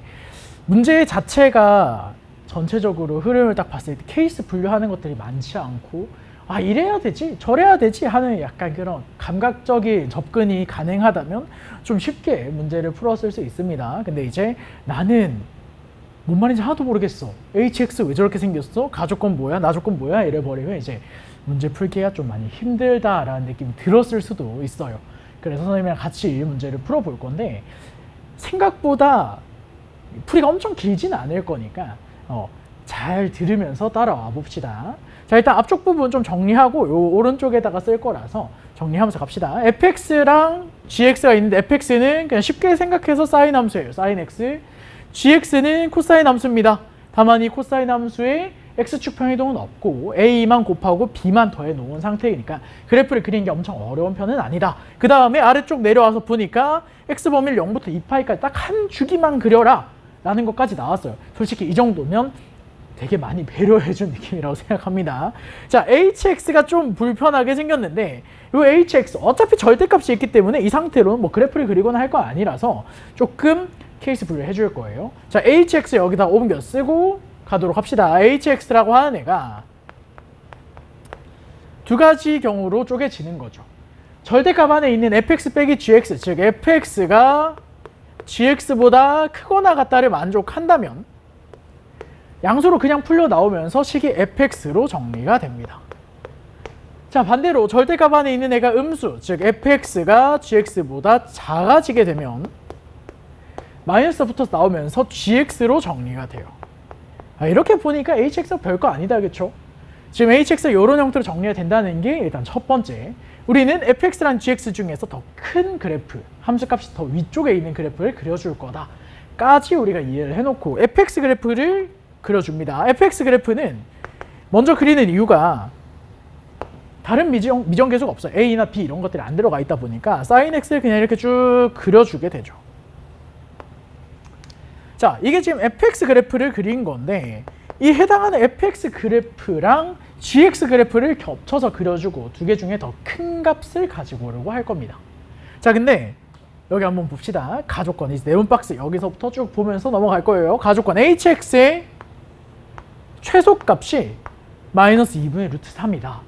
문제 자체가 전체적으로 흐름을 딱 봤을 때 케이스 분류하는 것들이 많지 않고 아, 이래야 되지? 저래야 되지? 하는 약간 그런 감각적인 접근이 가능하다면 좀 쉽게 문제를 풀었을 수 있습니다. 근데 이제 나는 뭔 말인지 하나도 모르겠어. HX 왜 저렇게 생겼어? 가조건 뭐야? 나조건 뭐야? 이래버리면 이제 문제 풀기가 좀 많이 힘들다라는 느낌이 들었을 수도 있어요. 그래서 선생님이랑 같이 문제를 풀어볼 건데 생각보다 풀이가 엄청 길지는 않을 거니까 잘 들으면서 따라와 봅시다. 자, 일단 앞쪽 부분 좀 정리하고 요 오른쪽에다가 쓸 거라서 정리하면서 갑시다. fx랑 gx가 있는데 fx는 그냥 쉽게 생각해서 사인 함수예요. 사인 x. gx는 코사인 함수입니다. 다만 이 코사인 함수에 x축 평이동은 없고 a만 곱하고 b만 더해 놓은 상태이니까 그래프를 그리는 게 엄청 어려운 편은 아니다. 그 다음에 아래쪽 내려와서 보니까 x범위를 0부터 2파이까지 딱 한 주기만 그려라 라는 것까지 나왔어요. 솔직히 이 정도면 되게 많이 배려해준 느낌이라고 생각합니다. 자, hx가 좀 불편하게 생겼는데 이 hx 어차피 절대값이 있기 때문에 이 상태로는 뭐 그래프를 그리거나 할 거 아니라서 조금 케이스 분류를 해줄 거예요. 자, hx 여기다 옮겨 쓰고 가도록 합시다. hx라고 하는 애가 두 가지 경우로 쪼개지는 거죠. 절대값 안에 있는 fx 빼기 gx, 즉 fx가 gx보다 크거나 같다를 만족한다면 양수로 그냥 풀려 나오면서 식이 fx로 정리가 됩니다. 자, 반대로 절대값 안에 있는 애가 음수, 즉 fx가 gx보다 작아지게 되면 마이너스가 붙어서 나오면서 gx로 정리가 돼요. 이렇게 보니까 hx가 별거 아니다, 그렇죠? 지금 hx가 이런 형태로 정리가 된다는 게 일단 첫 번째. 우리는 fx란 gx 중에서 더 큰 그래프, 함수값이 더 위쪽에 있는 그래프를 그려줄 거다 까지 우리가 이해를 해놓고 fx 그래프를 그려줍니다. fx 그래프는 먼저 그리는 이유가 다른 미정계수가 없어요. a나 b 이런 것들이 안 들어가 있다 보니까 sin x를 그냥 이렇게 쭉 그려주게 되죠. 자, 이게 지금 fx 그래프를 그린 건데 이 해당하는 fx 그래프랑 gx 그래프를 겹쳐서 그려주고 두 개 중에 더 큰 값을 가지고 오려고 할 겁니다. 자, 근데 여기 한번 봅시다. 가조건, 이제 네모 박스 여기서부터 쭉 보면서 넘어갈 거예요. 가조건 hx의 최소값이 마이너스 2분의 루트 3이다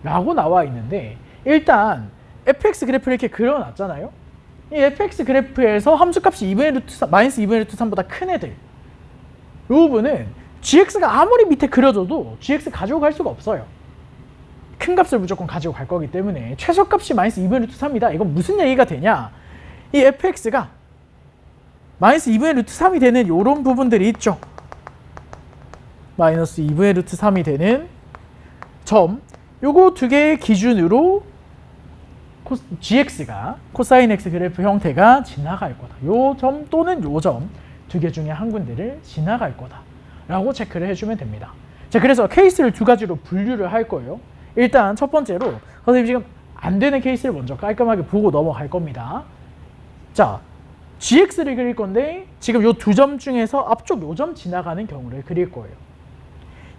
라고 나와 있는데 일단 fx 그래프를 이렇게 그려놨잖아요. 이 fx 그래프에서 함수값이 2분의 루트 3, 마이너스 2분의 루트 3보다 큰 애들 이 부분은 gx가 아무리 밑에 그려줘도 gx 가지고 갈 수가 없어요. 큰 값을 무조건 가지고 갈 거기 때문에 최소값이 마이너스 2분의 루트 3이다. 이건 무슨 얘기가 되냐? 이 fx가 마이너스 2분의 루트 3이 되는 이런 부분들이 있죠. 마이너스 2분의 루트 3이 되는 점, 요거 두 개의 기준으로 gx가 코사인 x 그래프 형태가 지나갈 거다. 요 점 또는 요 점 두 개 중에 한 군데를 지나갈 거다 라고 체크를 해주면 됩니다. 자, 그래서 케이스를 두 가지로 분류를 할 거예요. 일단 첫 번째로 선생님 지금 안 되는 케이스를 먼저 깔끔하게 보고 넘어갈 겁니다. 자, gx를 그릴 건데 지금 요 두 점 중에서 앞쪽 요 점 지나가는 경우를 그릴 거예요.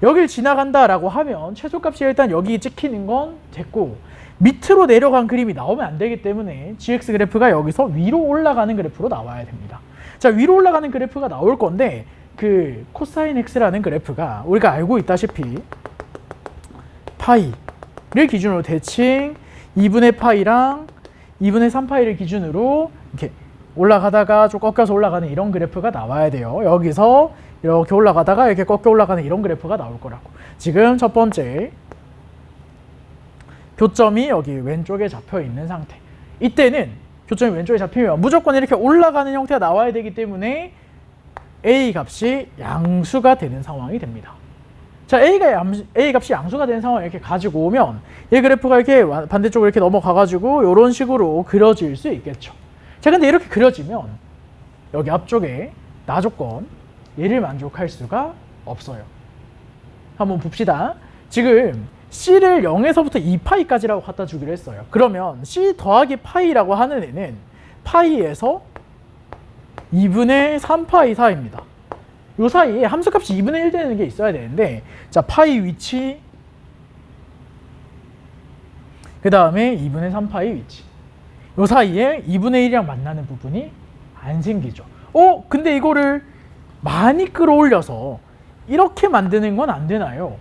여길 지나간다라고 하면 최소값이 일단 여기 찍히는 건 됐고, 밑으로 내려간 그림이 나오면 안 되기 때문에 gx 그래프가 여기서 위로 올라가는 그래프로 나와야 됩니다. 자, 위로 올라가는 그래프가 나올 건데 그 코사인 x라는 그래프가 우리가 알고 있다시피 파이를 기준으로 대칭 2분의 파이랑 2분의 3파이를 기준으로 이렇게 올라가다가 좀 꺾여서 올라가는 이런 그래프가 나와야 돼요. 여기서 이렇게 올라가다가 이렇게 꺾여 올라가는 이런 그래프가 나올 거라고. 지금 첫 번째 교점이 여기 왼쪽에 잡혀 있는 상태. 이때는 교점이 왼쪽에 잡히면 무조건 이렇게 올라가는 형태가 나와야 되기 때문에 A 값이 양수가 되는 상황이 됩니다. 자, A 값이 양수가 되는 상황을 이렇게 가지고 오면 이 그래프가 이렇게 반대쪽으로 이렇게 넘어가가지고 이런 식으로 그려질 수 있겠죠. 자, 근데 이렇게 그려지면 여기 앞쪽에 나조건 얘를 만족할 수가 없어요. 한번 봅시다. 지금 C를 0에서부터 2파이까지라고 갖다 주기로 했어요. 그러면 C 더하기 파이라고 하는 애는 파이에서 2분의 3파이 사이입니다. 이 사이에 함수값이 2분의 1 되는 게 있어야 되는데, 자, 파이 위치, 그 다음에 2분의 3파이 위치. 이 사이에 2분의 1이랑 만나는 부분이 안 생기죠. 근데 이거를 많이 끌어올려서 이렇게 만드는 건 안 되나요?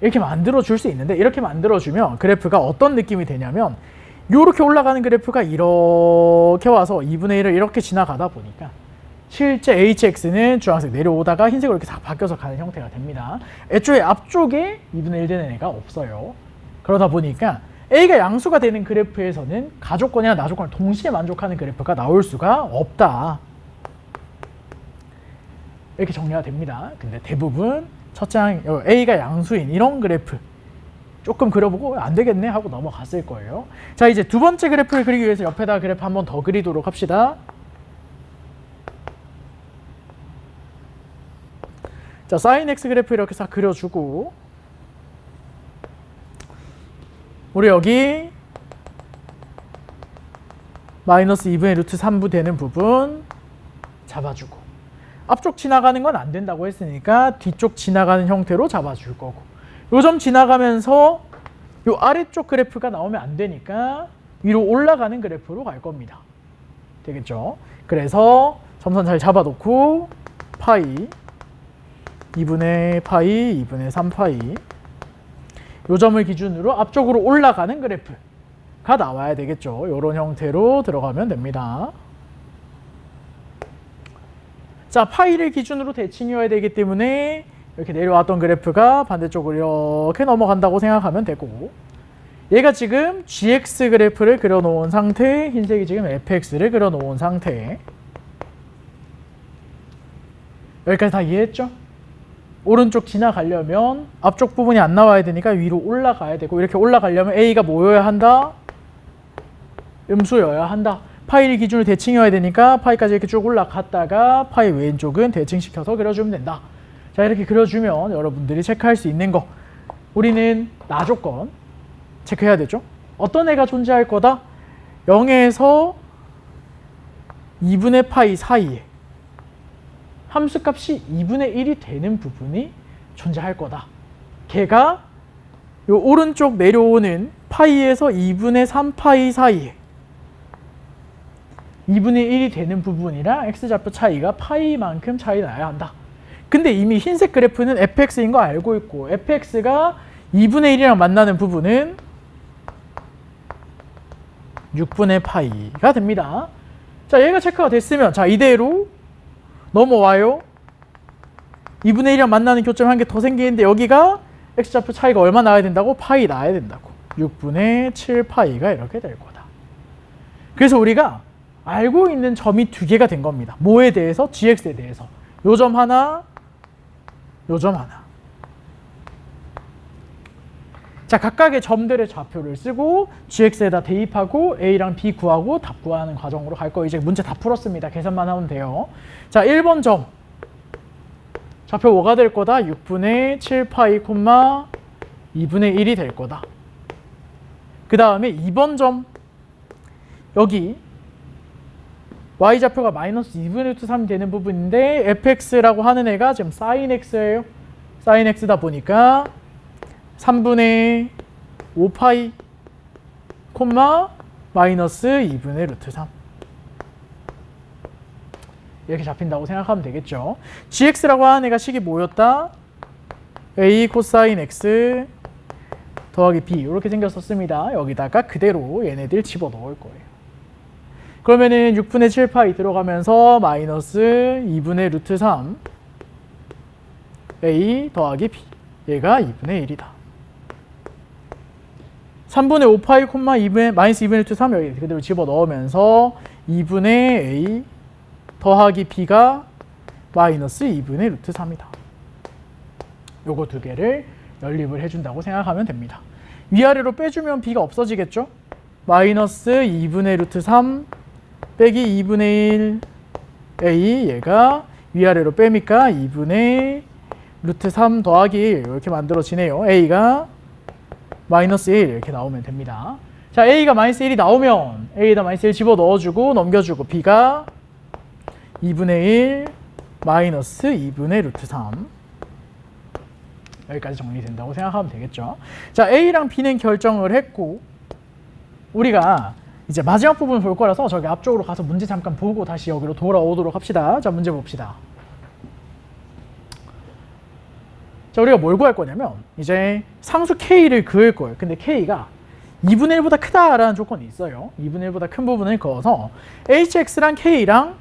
이렇게 만들어 줄 수 있는데, 이렇게 만들어 주면 그래프가 어떤 느낌이 되냐면 이렇게 올라가는 그래프가 이렇게 와서 2분의 1을 이렇게 지나가다 보니까 실제 hx는 주황색 내려오다가 흰색으로 이렇게 다 바뀌어서 가는 형태가 됩니다. 애초에 앞쪽에 2분의 1 되는 애가 없어요. 그러다 보니까 a가 양수가 되는 그래프에서는 가조건이나 나조건을 동시에 만족하는 그래프가 나올 수가 없다. 이렇게 정리가 됩니다. 근데 대부분 첫 장 A가 양수인 이런 그래프 조금 그려보고 안 되겠네 하고 넘어갔을 거예요. 자, 이제 두 번째 그래프를 그리기 위해서 옆에다 그래프 한번 더 그리도록 합시다. 자, 사인 x 그래프 이렇게 싹 그려주고, 우리 여기 마이너스 2분의 루트 3부 되는 부분 잡아주고, 앞쪽 지나가는 건 안 된다고 했으니까 뒤쪽 지나가는 형태로 잡아줄 거고, 요 점 지나가면서 요 아래쪽 그래프가 나오면 안 되니까 위로 올라가는 그래프로 갈 겁니다. 되겠죠? 그래서 점선 잘 잡아놓고 파이 2분의 파이 2분의 3파이 요 점을 기준으로 앞쪽으로 올라가는 그래프가 나와야 되겠죠. 요런 형태로 들어가면 됩니다. 자, 파이를 기준으로 대칭이어야 되기 때문에 이렇게 내려왔던 그래프가 반대쪽으로 이렇게 넘어간다고 생각하면 되고, 얘가 지금 gx 그래프를 그려놓은 상태, 흰색이 지금 fx를 그려놓은 상태. 여기까지 다 이해했죠? 오른쪽 지나가려면 앞쪽 부분이 안 나와야 되니까 위로 올라가야 되고, 이렇게 올라가려면 a가 뭐여야 한다? 음수여야 한다. 파이를 기준으로 대칭이어야 되니까 파이까지 이렇게 쭉 올라갔다가 파이 왼쪽은 대칭시켜서 그려주면 된다. 자, 이렇게 그려주면 여러분들이 체크할 수 있는 거, 우리는 나조건 체크해야 되죠. 어떤 애가 존재할 거다? 0에서 2분의 파이 사이에 함수값이 2분의 1이 되는 부분이 존재할 거다. 걔가 요 오른쪽 내려오는 파이에서 2분의 3파이 사이에 2분의 1이 되는 부분이랑 x좌표 차이가 파이만큼 차이 나야 한다. 근데 이미 흰색 그래프는 fx인 거 알고 있고, fx가 2분의 1이랑 만나는 부분은 6분의 파이가 됩니다. 자, 얘가 체크가 됐으면 자, 이대로 넘어와요. 2분의 1이랑 만나는 교점이 한 개 더 생기는데 여기가 x좌표 차이가 얼마 나야 된다고? 파이 나야 된다고. 6분의 7파이가 이렇게 될 거다. 그래서 우리가 알고 있는 점이 두 개가 된 겁니다. 뭐에 대해서? gx에 대해서. 요 점 하나, 요 점 하나. 자, 각각의 점들의 좌표를 쓰고 gx에다 대입하고 a랑 b 구하고 답 구하는 과정으로 갈 거예요. 이제 문제 다 풀었습니다. 계산만 하면 돼요. 자, 1번 점. 좌표 뭐가 될 거다? 6분의 7파이, 2분의 1이 될 거다. 그 다음에 2번 점. 여기 y좌표가 마이너스 2분의 루트 3이 되는 부분인데 fx라고 하는 애가 지금 sin x예요. sin x다 보니까 3분의 5파이, 마이너스 2분의 루트 3. 이렇게 잡힌다고 생각하면 되겠죠. gx라고 하는 애가 식이 뭐였다? a 코사인 x 더하기 b 이렇게 생겼었습니다. 여기다가 그대로 얘네들 집어넣을 거예요. 그러면은 6분의 7파이 들어가면서 마이너스 2분의 루트 3 a 더하기 b 얘가 2분의 1이다. 3분의 5파이, 2분의 마이너스 2분의 루트 3 여기 그대로 집어넣으면서 2분의 a 더하기 b가 마이너스 2분의 루트 3이다. 요거 두 개를 연립을 해준다고 생각하면 됩니다. 위아래로 빼주면 b가 없어지겠죠? 마이너스 2분의 루트 3 빼기 2분의 1 a 얘가 위아래로 빼니까 2분의 루트 3 더하기 1 이렇게 만들어지네요. a가 마이너스 1 이렇게 나오면 됩니다. 자, a가 마이너스 1이 나오면 a에다 마이너스 1 집어넣어주고 넘겨주고 b가 2분의 1 마이너스 2분의 루트 3 여기까지 정리된다고 생각하면 되겠죠. 자, a랑 b는 결정을 했고 우리가 이제 마지막 부분 볼 거라서 저기 앞쪽으로 가서 문제 잠깐 보고 다시 여기로 돌아오도록 합시다. 자, 문제 봅시다. 자, 우리가 뭘 구할 거냐면 이제 상수 k를 그을 거예요. 근데 k가 2분의 1보다 크다라는 조건이 있어요. 2분의 1보다 큰 부분을 그어서 hx랑 k랑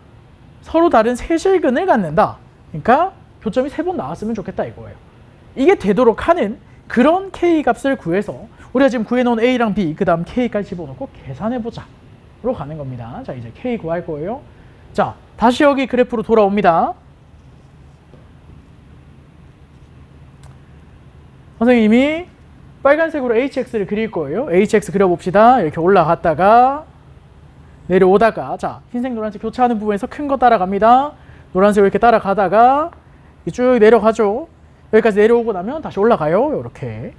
서로 다른 세실근을 갖는다. 그러니까 교점이 3번 나왔으면 좋겠다 이거예요. 이게 되도록 하는 그런 k 값을 구해서 우리가 지금 구해놓은 a랑 b 그 다음 k까지 집어넣고 계산해보자 로 가는 겁니다. 자, 이제 k 구할 거예요. 자, 다시 여기 그래프로 돌아옵니다. 선생님이 빨간색으로 hx를 그릴 거예요. hx 그려봅시다. 이렇게 올라갔다가 내려오다가 자, 흰색 노란색 교차하는 부분에서 큰 거 따라갑니다. 노란색 이렇게 따라가다가 쭉 내려가죠. 여기까지 내려오고 나면 다시 올라가요. 이렇게.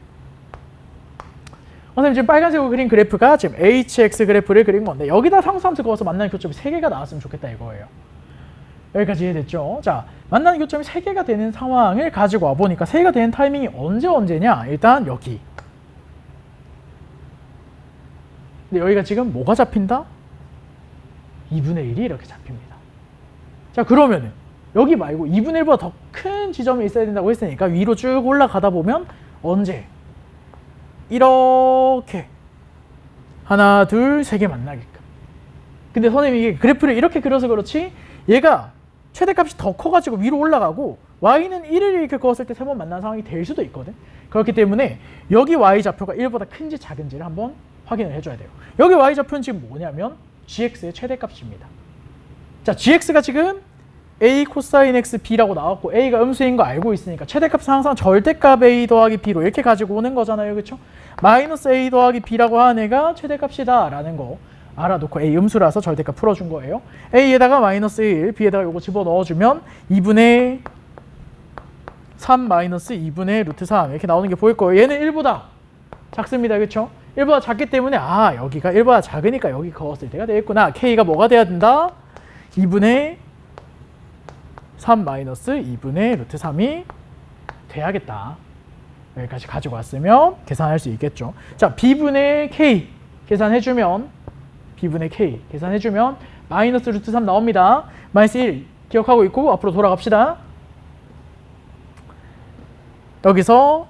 선생님 지금 빨간색으로 그린 그래프가 지금 hx 그래프를 그린 건데 여기다 상수함수 그어서 만나는 교점이 3개가 나왔으면 좋겠다 이거예요. 여기까지 이해됐죠? 자, 만나는 교점이 3개가 되는 상황을 가지고 와보니까 3개가 되는 타이밍이 언제냐? 일단 여기. 근데 여기가 지금 뭐가 잡힌다? 2분의 1이 이렇게 잡힙니다. 자, 그러면은 여기 말고 2분의 1보다 더 큰 지점이 있어야 된다고 했으니까 위로 쭉 올라가다 보면 언제? 이렇게 하나, 둘, 3개 만나게끔. 근데 선생님이 이게 그래프를 이렇게 그려서 그렇지 얘가 최대값이 더 커가지고 위로 올라가고 y는 1을 이렇게 그었을 때 3번 만나는 상황이 될 수도 있거든. 그렇기 때문에 여기 y좌표가 1보다 큰지 작은지를 한번 확인을 해줘야 돼요. 여기 y좌표는 지금 뭐냐면 gx의 최대값입니다. 자, gx가 지금 a 코사인 x b라고 나왔고 a가 음수인 거 알고 있으니까 최대값은 항상 절대값 a 더하기 b로 이렇게 가지고 오는 거잖아요. 그렇죠? 마이너스 a 더하기 b라고 하는 애가 최대값이다 라는 거 알아놓고 a 음수라서 절대값 풀어준 거예요. a에다가 마이너스 1, b에다가 요거 집어넣어주면 2분의 3 마이너스 2분의 루트 3 이렇게 나오는 게 보일 거예요. 얘는 1보다 작습니다. 그렇죠? 1보다 작기 때문에 아, 여기가 1보다 작으니까 여기 그었을 때가 되겠구나. k가 뭐가 돼야 된다? 2분의 3 마이너스 2분의 루트 3이 돼야겠다. 여기까지 가지고 왔으면 계산할 수 있겠죠. 자, b분의 k 계산해주면 b분의 k 계산해주면 마이너스 루트 3 나옵니다. 마이너스 1 기억하고 있고 앞으로 돌아갑시다. 여기서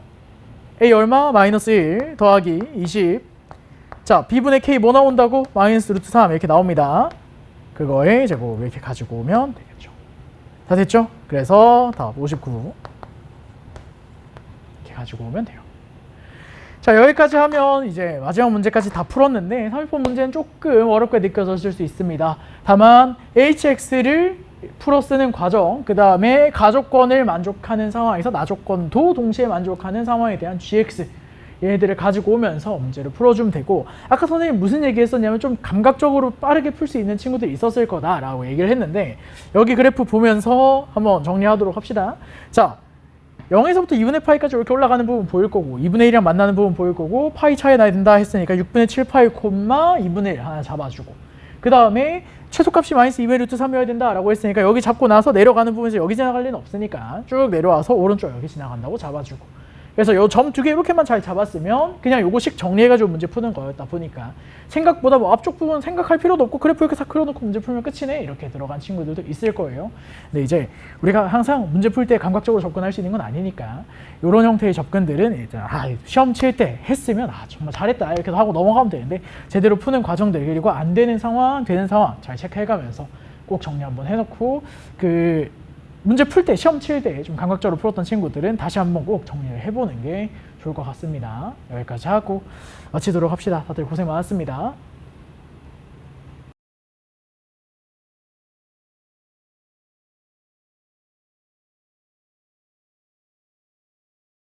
a 얼마? 마이너스 1 더하기 20. 자, b분의 k 뭐 나온다고? 마이너스 루트 3 이렇게 나옵니다. 그거에 제곱 이렇게 가지고 오면 되겠죠. 다 됐죠? 그래서 답 59 이렇게 가지고 오면 돼요. 자, 자, 여기까지 하면 이제 마지막 문제까지 다 풀었는데 30번 문제는 조금 어렵게 느껴졌을 수 있습니다. 다만 hx를 풀어 쓰는 과정, 그 다음에 가조건을 만족하는 상황에서 나조건도 동시에 만족하는 상황에 대한 gx 얘네들을 가지고 오면서 문제를 풀어주면 되고, 아까 선생님 무슨 얘기 했었냐면 좀 감각적으로 빠르게 풀 수 있는 친구들이 있었을 거다라고 얘기를 했는데, 여기 그래프 보면서 한번 정리하도록 합시다. 자, 0에서부터 2분의 파이까지 이렇게 올라가는 부분 보일 거고, 2분의 1이랑 만나는 부분 보일 거고, 파이 차이 나야 된다 했으니까 6분의 7 파이 콤마 2분의 1 하나 잡아주고, 그 다음에 최소값이 마이너스 2분의 루트 3이어야 된다라고 했으니까 여기 잡고 나서 내려가는 부분에서 여기 지나갈 리는 없으니까 쭉 내려와서 오른쪽 여기 지나간다고 잡아주고, 그래서 요 점 두 개 이렇게만 잘 잡았으면 그냥 요거식 정리해가지고 문제 푸는 거였다 보니까 생각보다 뭐 앞쪽 부분 생각할 필요도 없고 그래프 이렇게 싹 그려놓고 문제 풀면 끝이네 이렇게 들어간 친구들도 있을 거예요. 근데 이제 우리가 항상 문제 풀 때 감각적으로 접근할 수 있는 건 아니니까 이런 형태의 접근들은 일단 시험 칠 때 했으면 정말 잘했다 이렇게 하고 넘어가면 되는데, 제대로 푸는 과정들 그리고 안 되는 상황 되는 상황 잘 체크해가면서 꼭 정리 한번 해놓고, 그 문제 풀 때, 시험 칠 때 좀 감각적으로 풀었던 친구들은 다시 한번 꼭 정리를 해보는 게 좋을 것 같습니다. 여기까지 하고 마치도록 합시다. 다들 고생 많았습니다.